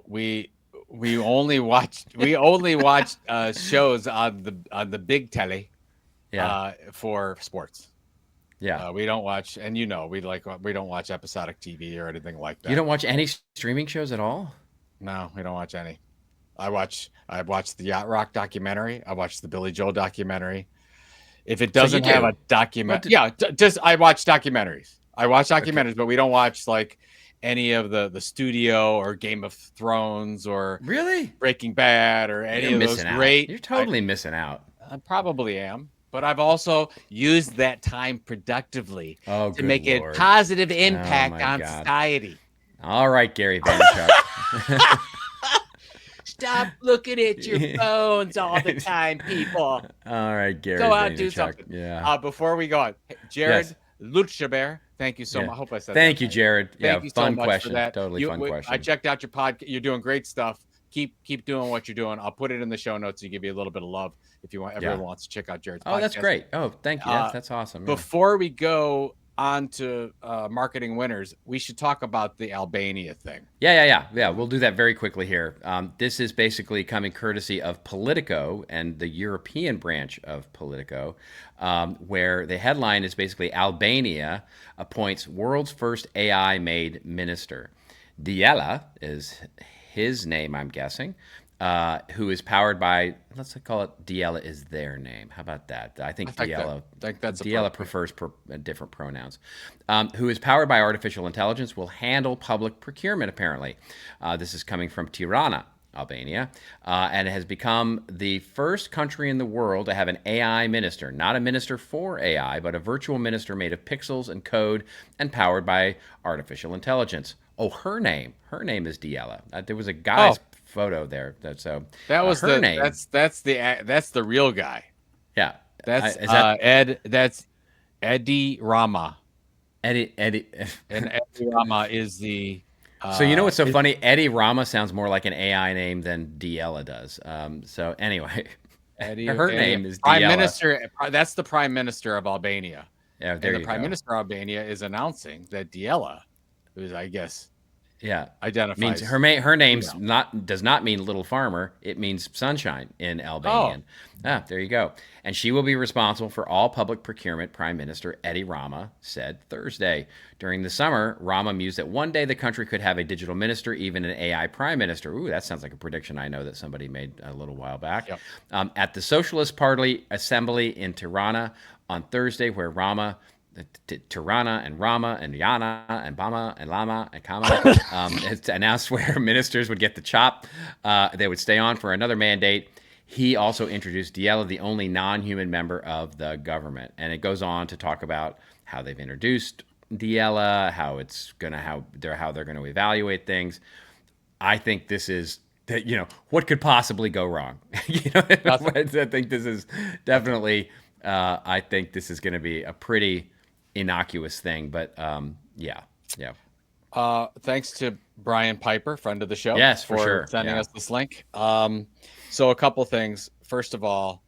We only watch shows on the big telly for sports. Yeah, we don't watch, and we don't watch episodic TV or anything like that. You don't watch any streaming shows at all? No, we don't watch any. I watched the Yacht Rock documentary. I watched the Billy Joel documentary. If it doesn't have a documentary, I watch documentaries. But we don't watch like any of the studio or Game of Thrones or Breaking Bad or any of those great. You're totally missing out. I probably am, but I've also used that time productively to make a positive impact on society. All right, Gary Vaynerchuk. Stop looking at your phones all the time, people. All right, Gary. Go out and do something. Yeah. Before we go on, Jared Luttjeboer, thank you so much. I hope I said that. Thank you, Jared. Thank you so fun much question. for that. Totally fun question. I checked out your podcast. You're doing great stuff. Keep doing what you're doing. I'll put it in the show notes to give you a little bit of love if you want. Everyone wants to check out Jared's podcast. Oh, that's great. Oh, thank you. That's awesome. Before we go on to marketing winners, we should talk about the Albania thing. Yeah. We'll do that very quickly here. This is basically coming courtesy of Politico and the European branch of Politico, where the headline is basically Albania appoints world's first AI-made minister. Diela is his name, I'm guessing, who is powered by, let's call it Diela is their name. How about that? I think Diela prefers different pronouns. Who is powered by artificial intelligence, will handle public procurement, apparently. This is coming from Tirana, Albania, and it has become the first country in the world to have an AI minister, not a minister for AI, but a virtual minister made of pixels and code and powered by artificial intelligence. Oh, her name is Diela. There was a guy's photo there. That was her name. That's the real guy. Yeah, that's Eddie Rama. Eddie and Eddie Rama is the So you know what's so funny? Eddie Rama sounds more like an AI name than Diella does. So anyway, her name is Prime Diella. Minister. That's the Prime Minister of Albania. Yeah, And there the you Prime go. Minister of Albania is announcing that Diella, who's, I guess, Yeah, means identifies. her name's female. does not mean little farmer. It means sunshine in Oh, Albanian. There you go. And she will be responsible for all public procurement. Prime Minister Eddie Rama said Thursday. During the summer, Rama mused that one day the country could have a digital minister, even an AI prime minister. Ooh, that sounds like a prediction I know that somebody made a little while back. yep. At the Socialist Party Assembly in Tirana on Thursday, where Tirana and Rama and Yana and Bama and Lama and Kama it's announced where ministers would get the chop. They would stay on for another mandate. He also introduced Diella, the only non-human member of the government. And it goes on to talk about how they've introduced Diella, how they're going to evaluate things. I think this is that, what could possibly go wrong? I think this is definitely, I think this is going to be a pretty innocuous thing, but yeah. Thanks to Brian Piper, friend of the show, Yes, for sure. sending Yeah. us this link. So a couple things. First of all,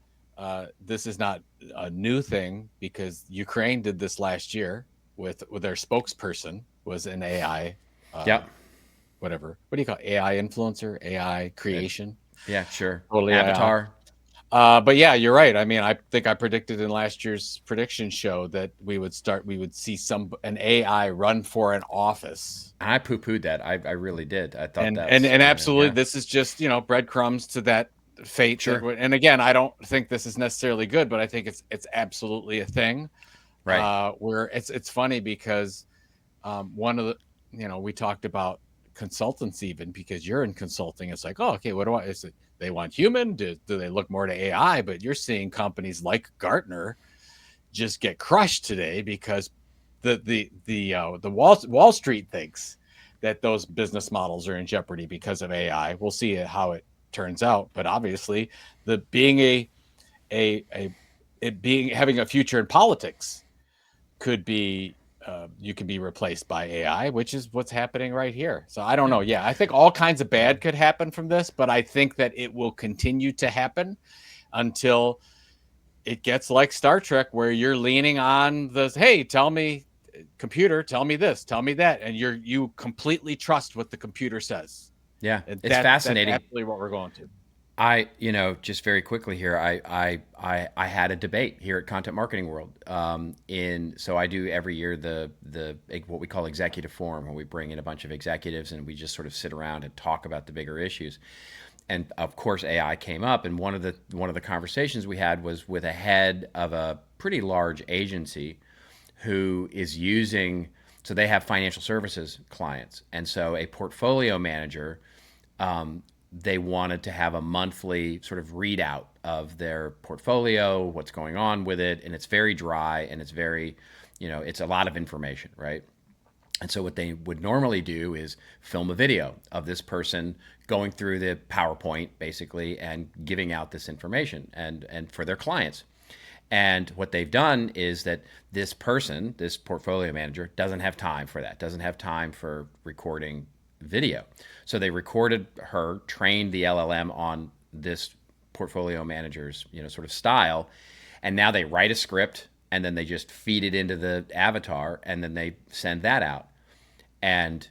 this is not a new thing because Ukraine did this last year with their spokesperson was an AI. Yep. Whatever. What do you call it? AI influencer? AI creation? Yeah, sure. Totally Avatar. But yeah, you're right. I mean, I think I predicted in last year's prediction show that we would see an AI run for an office. I poo-pooed that. I really did. I thought And that and absolutely, yeah. this is just breadcrumbs to that fate. Sure. And again, I don't think this is necessarily good, but I think it's absolutely a thing. Right. Where it's funny because one of the we talked about consultants even because you're in consulting. It's like, oh, okay, what do is it? They want human? Do they look more to AI? But you're seeing companies like Gartner just get crushed today because the Wall Street thinks that those business models are in jeopardy because of AI. We'll see how it turns out, but obviously, having a future in politics could be. You can be replaced by AI, which is what's happening right here. So I don't know. Yeah, I think all kinds of bad could happen from this, but I think that it will continue to happen until it gets like Star Trek, where you're leaning on hey, tell me, computer, tell me this, tell me that, and you completely trust what the computer says. Yeah, it's fascinating. That's absolutely what we're going to. Just very quickly here, I had a debate here at Content Marketing World. So I do every year the what we call executive forum, where we bring in a bunch of executives and we just sort of sit around and talk about the bigger issues. And of course, AI came up, and one of the conversations we had was with a head of a pretty large agency who is using. So they have financial services clients, and so a portfolio manager. They wanted to have a monthly sort of readout of their portfolio, what's going on with it, and it's very dry and it's very, it's a lot of information, right? And so what they would normally do is film a video of this person going through the PowerPoint basically and giving out this information and for their clients. And what they've done is that this person, this portfolio manager, doesn't have time for that, doesn't have time for recording video. So they recorded her, trained the LLM on this portfolio manager's, sort of style, and now they write a script and then they just feed it into the avatar and then they send that out. And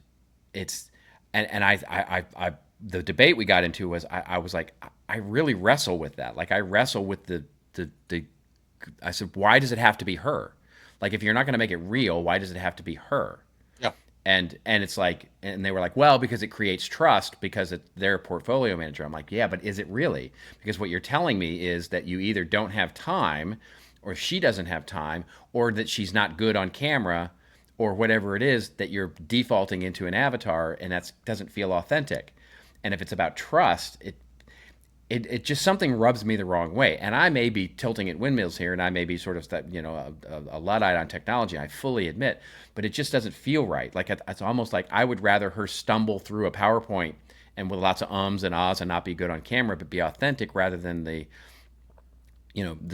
it's I the debate we got into was I was like, I really wrestle with that. Like I wrestle with the I said, why does it have to be her? Like if you're not going to make it real, why does it have to be her? And it's like, and they were like, well, because it creates trust because it's their portfolio manager. I'm like, yeah, but is it really? Because what you're telling me is that you either don't have time, or she doesn't have time, or that she's not good on camera, or whatever it is that you're defaulting into an avatar, and that doesn't feel authentic. And if it's about trust, it just something rubs me the wrong way. And I may be tilting at windmills here, and I may be sort of a Luddite on technology, I fully admit, but it just doesn't feel right. Like it's almost like I would rather her stumble through a PowerPoint and with lots of ums and ahs and not be good on camera, but be authentic, rather than the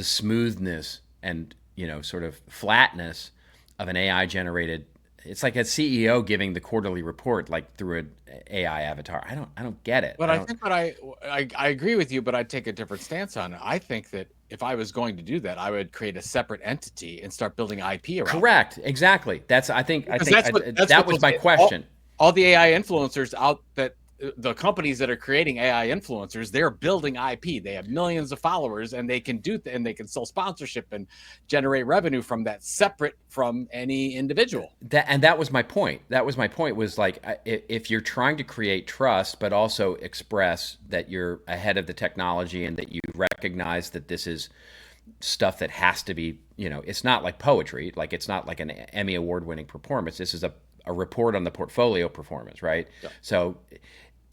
smoothness and sort of flatness of an AI generated it's like a CEO giving the quarterly report like through an AI avatar. I don't get it. But I I don't. think I agree with you, but I'd take a different stance on it. I think that if I was going to do that, I would create a separate entity and start building IP around it. Correct. Exactly. That's Because that's that what was those my question. all the AI influencers out that the companies that are creating AI influencers, they're building IP. They have millions of followers, and they can and they can sell sponsorship and generate revenue from that, separate from any individual. That was my point. That was my point. Was like if you're trying to create trust, but also express that you're ahead of the technology and that you recognize that this is stuff that has to be, it's not like poetry. Like it's not like an Emmy award-winning performance. This is a report on the portfolio performance, right? Yeah. So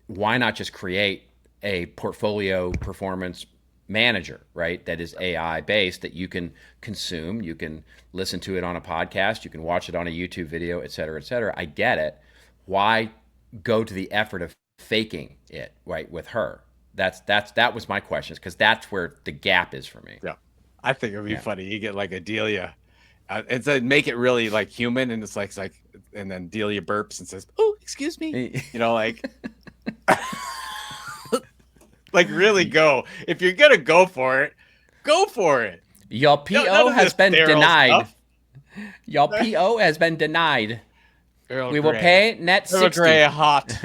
why not just create a portfolio performance manager, right? That is AI based, that you can consume, you can listen to it on a podcast, you can watch it on a YouTube video, et cetera, et cetera. I get it. Why go to the effort of faking it, right, with her? That was my question, because that's where the gap is for me. Yeah. I think it would be funny. You get like a Delia, and so make it really like human, and it's like, and then Delia burps and says, "Oh, excuse me," like, like really go. If you're gonna go for it, go for it. Your PO has been denied. Stuff. Your PO has been denied. Earl we Grey. will pay net Earl 60. Grey hot.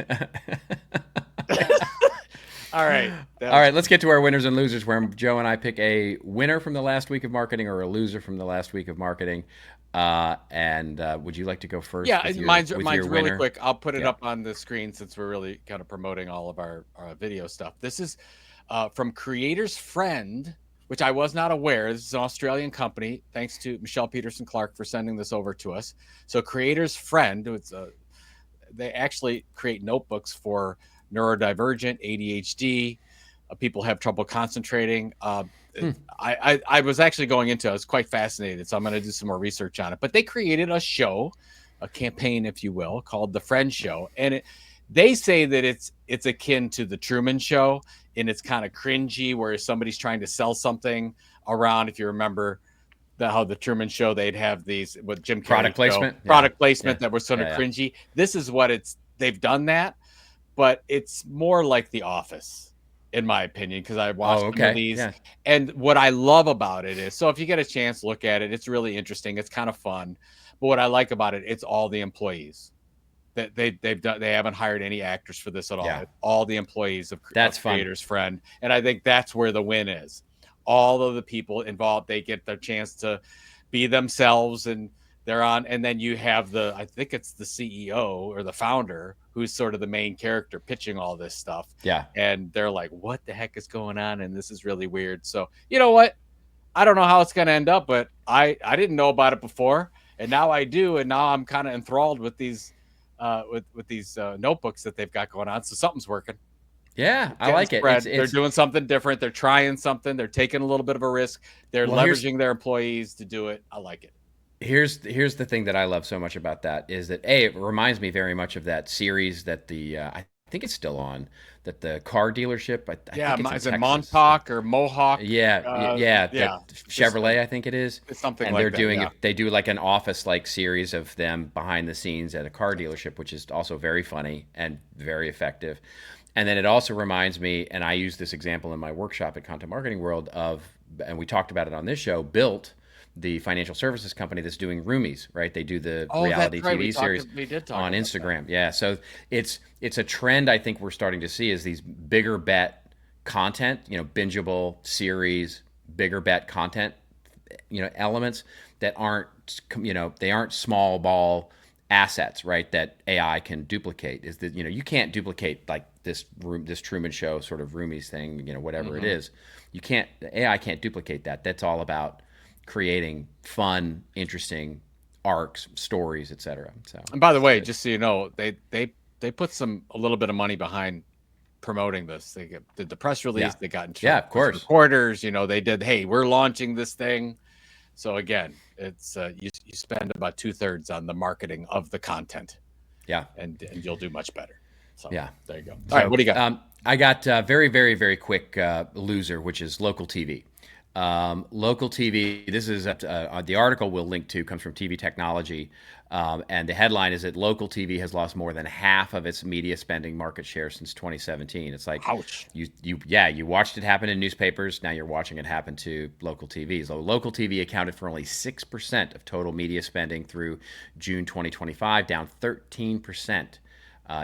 All right. All right, let's get to our winners and losers, where Joe and I pick a winner from the last week of marketing or a loser from the last week of marketing. And would you like to go first? Yeah, mine's really winner? Quick. I'll put it up on the screen since we're really kind of promoting all of our video stuff. This is from Creator's Friend, which I was not aware. This is an Australian company. Thanks to Michelle Peterson Clark for sending this over to us. So Creator's Friend, they actually create notebooks for neurodivergent, ADHD, people have trouble concentrating. I was actually going into it. I was quite fascinated, so I'm going to do some more research on it. But they created a show, a campaign, if you will, called The Friend Show. And they say that it's akin to The Truman Show, and it's kind of cringy, where somebody's trying to sell something around. If you remember how The Truman Show, they'd have these with Jim Carrey product placement, product placement that was sort of cringy. This is what they've done that. But it's more like The Office, in my opinion, because I watched some of these. Yeah. And what I love about it is, so if you get a chance, look at it. It's really interesting. It's kind of fun. But what I like about it, it's all the employees that they've done. They haven't hired any actors for this at all. Yeah. All the employees of Creator's Friend. And I think that's where the win is. All of the people involved, they get their chance to be themselves, and they're on. And then you have I think it's the CEO or the founder, who's sort of the main character pitching all this stuff. Yeah. And they're like, what the heck is going on? And this is really weird. So, you know what? I don't know how it's going to end up, but I didn't know about it before. And now I do. And now I'm kind of enthralled with these with these notebooks that they've got going on. So something's working. Yeah, I like it. They're doing something different. They're trying something. They're taking a little bit of a risk. They're leveraging their employees to do it. I like it. Here's the thing that I love so much about that is that it reminds me very much of that series that I think it's still on, that the car dealership. I think is it Montauk or Mohawk? Yeah. Chevrolet, I think it is. It's something and like they're that. doing yeah. it. They do like an office-like series of them behind the scenes at a car dealership, which is also very funny and very effective. And then it also reminds me, and I use this example in my workshop at Content Marketing World and we talked about it on this show, Built, the financial services company that's doing Roomies, right? They do the reality TV series on Instagram. Yeah. So it's a trend I think we're starting to see, is these bigger bet content, bingeable series, bigger bet content, elements that aren't, they aren't small ball assets, right? That AI can duplicate. Is that, you can't duplicate like this Truman Show sort of Roomies thing, whatever it is. AI can't duplicate that. That's all about creating fun, interesting arcs, stories, etc. So, and by the way, just so you know, they put a little bit of money behind promoting this. They did the press release. Yeah. They got of course reporters. They did. Hey, we're launching this thing. So again, it's you spend about 2/3 on the marketing of the content. Yeah, and you'll do much better. So yeah, there you go. All right, what do you got? I got very, very, very quick loser, which is local TV. Local TV, this is the article we'll link to comes from TV Technology. And the headline is that local TV has lost more than half of its media spending market share since 2017. It's like, Ouch. you watched it happen in newspapers. Now you're watching it happen to local TV. So local TV accounted for only 6% of total media spending through June 2025, down 13%.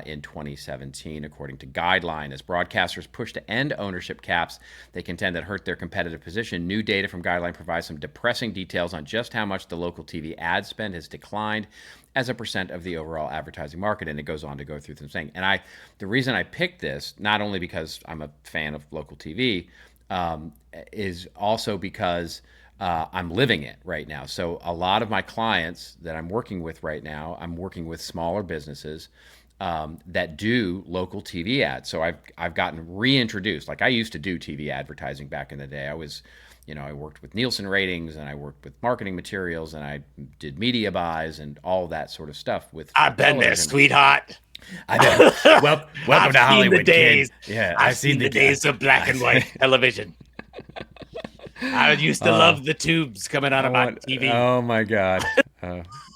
In 2017, according to Guideline. As broadcasters push to end ownership caps, they contend that hurt their competitive position. New data from Guideline provides some depressing details on just how much the local TV ad spend has declined as a percent of the overall advertising market. And it goes on to go through some things. And the reason I picked this, not only because I'm a fan of local TV, is also because I'm living it right now. So a lot of my clients that I'm working with right now, I'm working with smaller businesses that do local TV ads. So I've gotten reintroduced. Like, I used to do TV advertising back in the day. I worked with Nielsen ratings, and I worked with marketing materials, and I did media buys and all that sort of stuff with I've been there, television. sweetheart. Welcome I've to seen Hollywood, the days. kid. Yeah, I've seen the days of black and white television. I used to love the tubes coming out of my TV. Oh my God.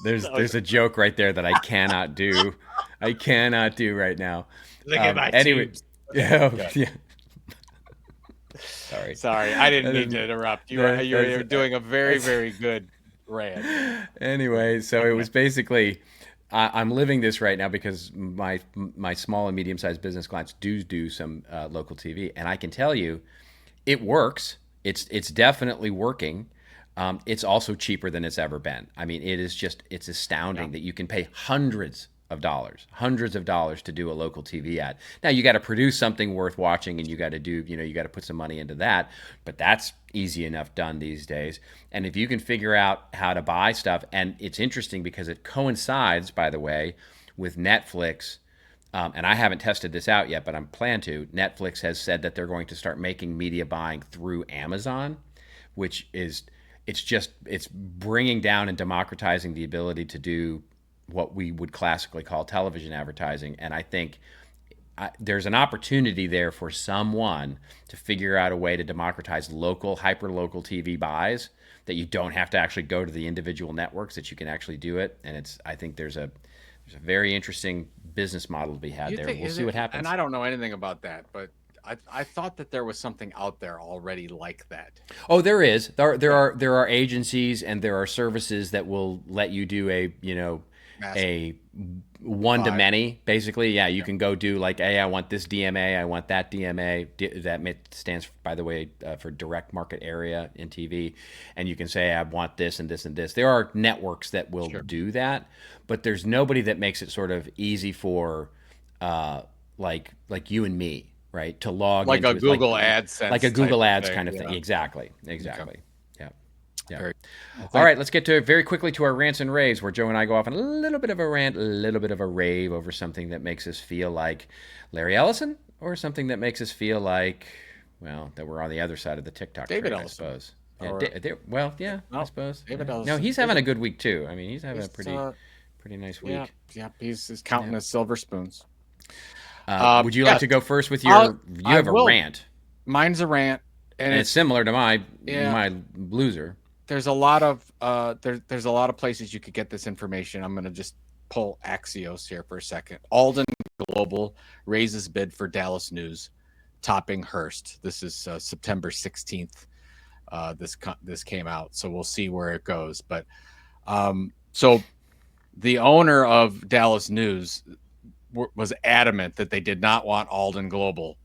There's a joke right there that I cannot do. I cannot do right now. Look at my anyway, tubes. yeah. Sorry, I didn't mean to interrupt. You're doing a very, very good rant. Anyway, so it was basically, I'm living this right now because my small and medium-sized business clients do some local TV, and I can tell you, it works. It's definitely working. It's also cheaper than it's ever been. I mean, it's astounding that you can pay hundreds of dollars to do a local TV ad. Now you got to produce something worth watching, and you got to put some money into that, but that's easy enough done these days. And if you can figure out how to buy stuff, and it's interesting because it coincides, by the way, with Netflix. And I haven't tested this out yet, but I'm planning to. Netflix has said that they're going to start making media buying through Amazon, which is, it's bringing down and democratizing the ability to do what we would classically call television advertising. And I think there's an opportunity there for someone to figure out a way to democratize local, hyper-local TV buys, that you don't have to actually go to the individual networks, that you can actually do it. And I think there's a very interesting business model to be had there. We'll see what happens. And I don't know anything about that, but I thought that there was something out there already like that. Oh, there is. There are agencies and there are services that will let you do a one to many, basically. Yeah, you can go do like, hey, I want this DMA, I want that DMA. That stands, by the way, for direct market area in TV. And you can say, I want this and this and this. There are networks that will do that, but there's nobody that makes it sort of easy for like you and me, right, to log like into a Google AdSense, like a Google Ads thing, kind of thing. Exactly. Okay. Yeah. All right, let's get to very quickly to our rants and raves, where Joe and I go off on a little bit of a rant, a little bit of a rave over something that makes us feel like Larry Ellison, or something that makes us feel like, well, that we're on the other side of the TikTok David train, Ellison. I suppose. Yeah, I suppose. David Yeah. Ellison. No, he's having a good week too. I mean, he's having a pretty nice week. Yeah. He's counting his silver spoons. Would you like to go first with your? You have a rant. Mine's a rant, and it's similar to my loser. There's a lot of there's a lot of places you could get this information. I'm going to just pull Axios here for a second. Alden Global raises bid for DallasNews, topping Hearst. This is September 16th. This came out, so we'll see where it goes. But so the owner of DallasNews was adamant that they did not want Alden Global.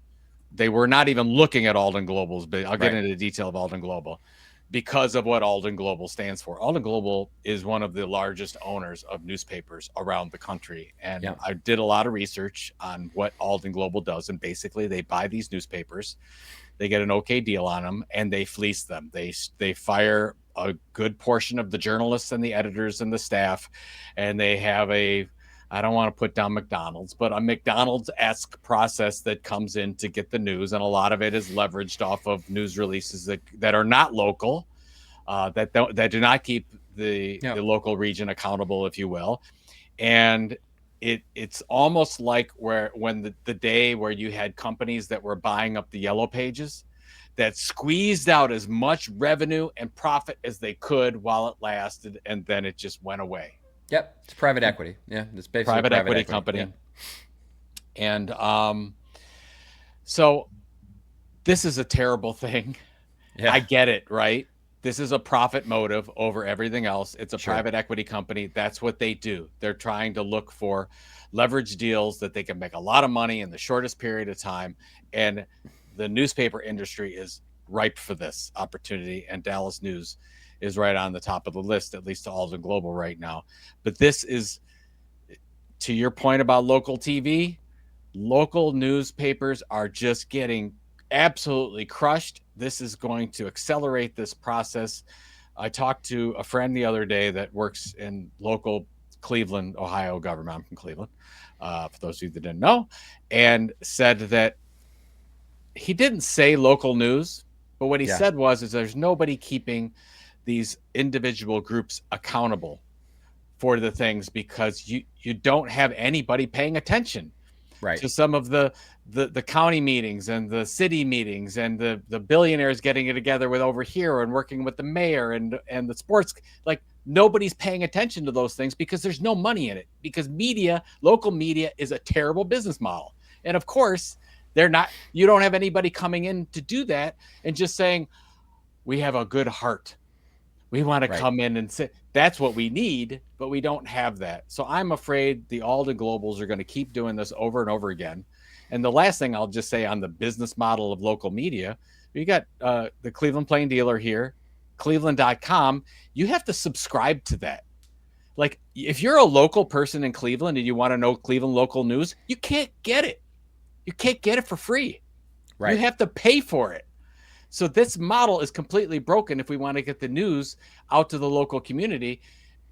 They were not even looking at Alden Global's bid. I'll get into the detail of Alden Global, because of what Alden Global stands for. Alden Global is one of the largest owners of newspapers around the country. And I did a lot of research on what Alden Global does. And basically they buy these newspapers, they get an okay deal on them, and they fleece them. They fire a good portion of the journalists and the editors and the staff. And they have I don't want to put down McDonald's, but a McDonald's-esque process that comes in to get the news. And a lot of it is leveraged off of news releases that are not local, that do not keep the local region accountable, if you will. And it's almost like when the day where you had companies that were buying up the yellow pages, that squeezed out as much revenue and profit as they could while it lasted, and then it just went away. Yep, it's private equity. Yeah, it's basically Private equity company. Yep. And so this is a terrible thing. Yeah. I get it, right? This is a profit motive over everything else. It's a private equity company. That's what they do. They're trying to look for leverage deals that they can make a lot of money in the shortest period of time. And the newspaper industry is ripe for this opportunity. And Dallas News is right on the top of the list, at least to Alden Global right now. But this is, to your point about local TV, local newspapers are just getting absolutely crushed. This is going to accelerate this process. I talked to a friend the other day that works in local Cleveland, Ohio government. I'm from Cleveland, for those of you that didn't know, and said that he didn't say local news, but what he said is there's nobody keeping these individual groups accountable for the things, because you don't have anybody paying attention to some of the county meetings and the city meetings and the billionaires getting it together with over here and working with the mayor and the sports. Like, nobody's paying attention to those things because there's no money in it, because local media is a terrible business model. And of course, you don't have anybody coming in to do that and just saying, we have a good heart, we want to come in and say that's what we need, but we don't have that. So I'm afraid the Alden Globals are going to keep doing this over and over again. And the last thing I'll just say on the business model of local media, you got the Cleveland Plain Dealer here, Cleveland.com. You have to subscribe to that. Like, if you're a local person in Cleveland and you want to know Cleveland local news, you can't get it. You can't get it for free. Right. You have to pay for it. So this model is completely broken if we want to get the news out to the local community.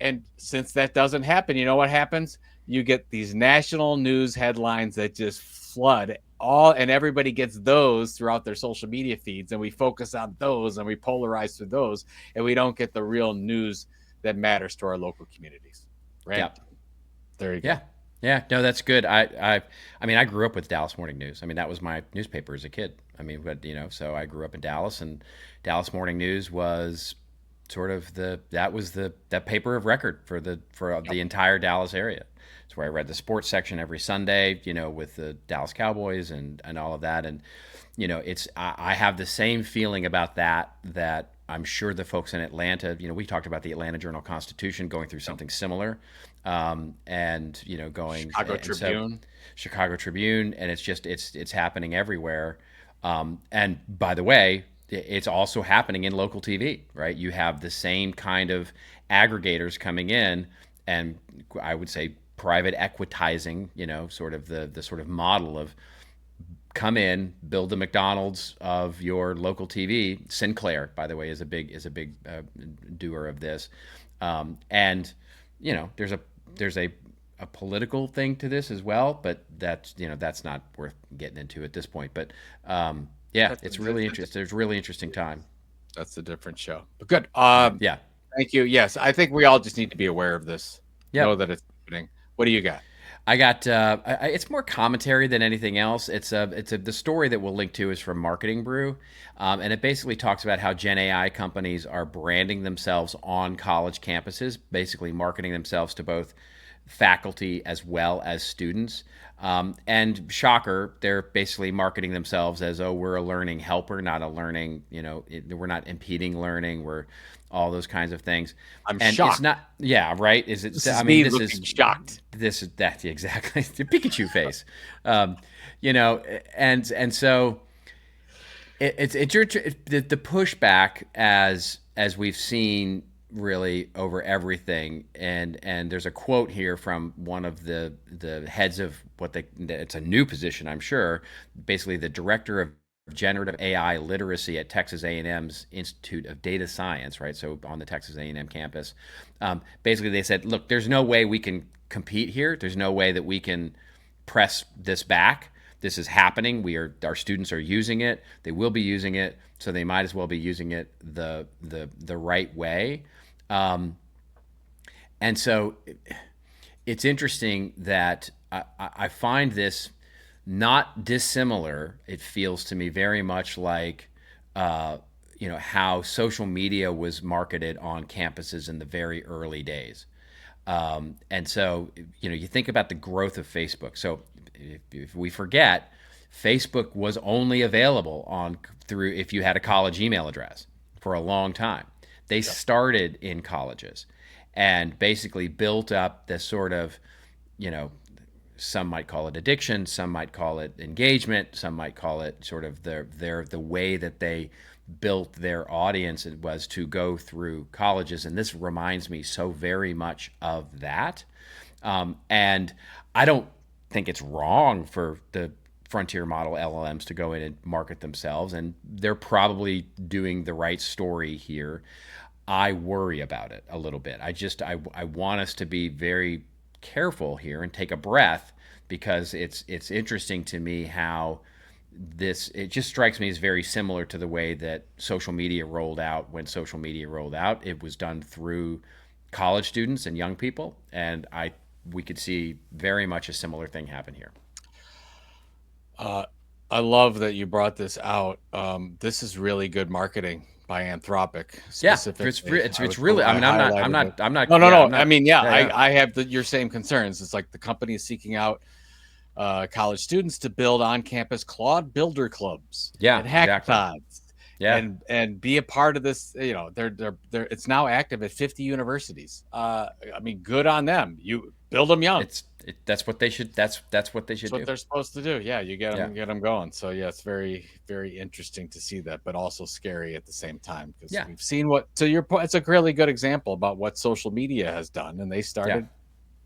And since that doesn't happen, you know what happens? You get these national news headlines that just flood and everybody gets those throughout their social media feeds, and we focus on those and we polarize through those, and we don't get the real news that matters to our local communities. Right? Yeah. There you go. Yeah, no, that's good. I mean, I grew up with Dallas Morning News. I mean, that was my newspaper as a kid. I mean, but so I grew up in Dallas, and Dallas Morning News was sort of that paper of record for the entire Dallas area. It's where I read the sports section every Sunday, with the Dallas Cowboys and all of that. And I have the same feeling about that I'm sure the folks in Atlanta, we talked about the Atlanta Journal-Constitution going through something similar. And going Chicago Tribune, and it's happening everywhere. And by the way, it's also happening in local TV, right? You have the same kind of aggregators coming in, and I would say private equitizing, sort of the sort of model of come in, build the McDonald's of your local TV. Sinclair, by the way, is a big doer of this, and there's a political thing to this as well, but that's not worth getting into at this point. But it's really interesting. There's a really interesting time. That's a different show. But good. Thank you. Yes, I think we all just need to be aware of this. Know that it's happening. What do you got? I got it's more commentary than anything else. The story that we'll link to is from Marketing Brew, and it basically talks about how GenAI companies are branding themselves on college campuses, basically marketing themselves to both faculty as well as students. And shocker, they're basically marketing themselves as, we're a learning helper, not a learning, we're not impeding learning. We're all those kinds of things. I'm shocked. It's not, right? Is it? This is shocked. This is that exactly the Pikachu face, and so it's the pushback as we've seen really over everything, and there's a quote here from one of the heads of it's a new position, I'm sure, basically the director of generative AI literacy at Texas A&M's Institute of Data Science, right? So on the Texas A&M campus, basically they said, look, there's no way we can compete here. There's no way that we can press this back. This is happening. Our students are using it. They will be using it, so they might as well be using it the right way. And so it's interesting that I find this not dissimilar. It feels to me very much like how social media was marketed on campuses in the very early days. And so, you think about the growth of Facebook. So if we forget, Facebook was only available through if you had a college email address for a long time. They started in colleges and basically built up this sort of, some might call it addiction, some might call it engagement, some might call it sort of the way that they built their audience was to go through colleges. And this reminds me so very much of that. And I don't think it's wrong for the frontier model LLMs to go in and market themselves, and they're probably doing the right story here. I worry about it a little bit. I want us to be very careful here and take a breath, because it's interesting to me how it just strikes me as very similar to the way that social media rolled out. When social media rolled out, it was done through college students and young people, and we could see very much a similar thing happen here. I love that you brought this out. This is really good marketing by Anthropic. Yeah, it's really. I mean, I'm not. No. I'm not, I mean, I have your same concerns. It's like the company is seeking out college students to build on-campus Claude Builder clubs, and hackathons, and be a part of this. They're it's now active at 50 universities. I mean, good on them. You build them young. That's what they should. That's what they should do. That's what they're supposed to do. Yeah, you get them going. So yeah, it's very, very interesting to see that, but also scary at the same time, because we've seen what. To your point, it's a really good example about what social media has done, and they started,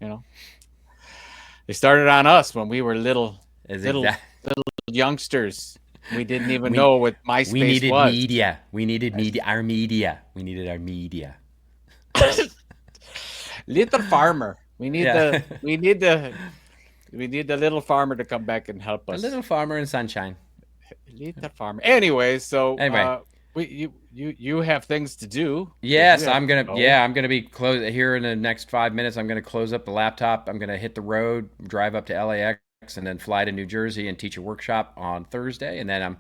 they started on us when we were little youngsters. We didn't even know what MySpace was. We needed media. We needed media. Our media. We needed our media. Little farmer. We need the little farmer to come back and help us. A little farmer in sunshine. Little farmer. Anyway, you have things to do. Yes, I'm gonna be close here in the next 5 minutes. I'm gonna close up the laptop. I'm gonna hit the road, drive up to LAX, and then fly to New Jersey and teach a workshop on Thursday, and then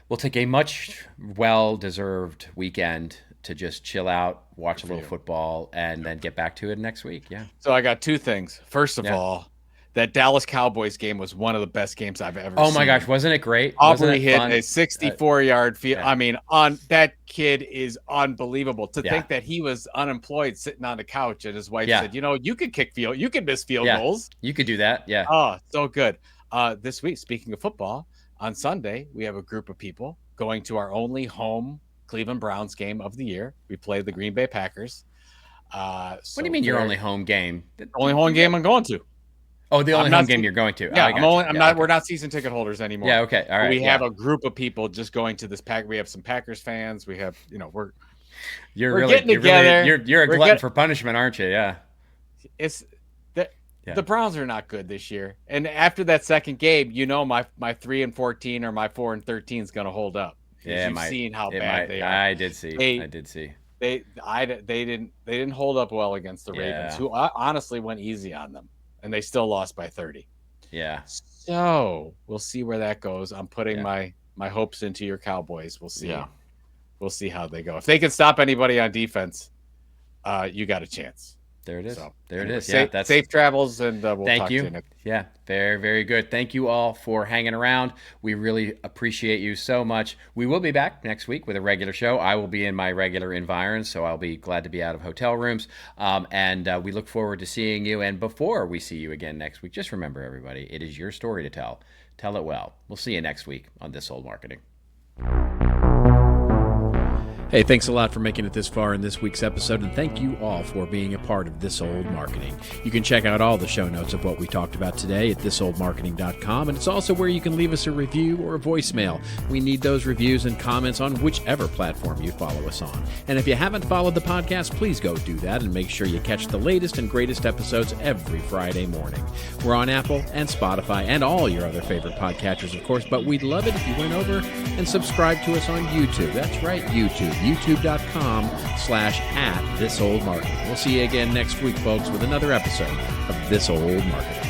we'll take a much well-deserved weekend to just chill out, watch a little football, and then get back to it next week. Yeah. So I got two things. First of all, that Dallas Cowboys game was one of the best games I've ever seen. Oh my gosh, wasn't it great? Aubrey hit a 64-yard field. I mean, that kid is unbelievable. To think that he was unemployed sitting on the couch, and his wife said, you could you could miss field goals. You could do that. Yeah. Oh, so good. This week, speaking of football, on Sunday, we have a group of people going to our only home Cleveland Browns game of the year. We play the Green Bay Packers. What do you mean your only home game? The only home game I'm going to. Oh, the only home game you're going to. Yeah, we're not season ticket holders anymore. Yeah, okay. All right. We have a group of people just going to this pack. We have some Packers fans. We have, we're getting together. You're a glutton for punishment, aren't you? Yeah. The Browns are not good this year. And after that second game, my 3-14 or my 4-13 is going to hold up. Yeah, you've seen how bad they are. I did see. They didn't hold up well against the Ravens, who honestly went easy on them, and they still lost by 30. Yeah. So we'll see where that goes. I'm putting my hopes into your Cowboys. We'll see. Yeah. We'll see how they go. If they can stop anybody on defense, you got a chance. There it is. So, there it is. Yeah, safe travels, and we'll talk to you next. Yeah, very, very good. Thank you all for hanging around. We really appreciate you so much. We will be back next week with a regular show. I will be in my regular environs, so I'll be glad to be out of hotel rooms. And we look forward to seeing you. And before we see you again next week, just remember, everybody, it is your story to tell. Tell it well. We'll see you next week on This Old Marketing. Hey, thanks a lot for making it this far in this week's episode, and thank you all for being a part of This Old Marketing. You can check out all the show notes of what we talked about today at thisoldmarketing.com, and it's also where you can leave us a review or a voicemail. We need those reviews and comments on whichever platform you follow us on. And if you haven't followed the podcast, please go do that and make sure you catch the latest and greatest episodes every Friday morning. We're on Apple and Spotify and all your other favorite podcatchers, of course, but we'd love it if you went over and subscribed to us on YouTube. That's right, YouTube. youtube.com/@thisoldmarketing. We'll see you again next week, folks, with another episode of This Old Marketing.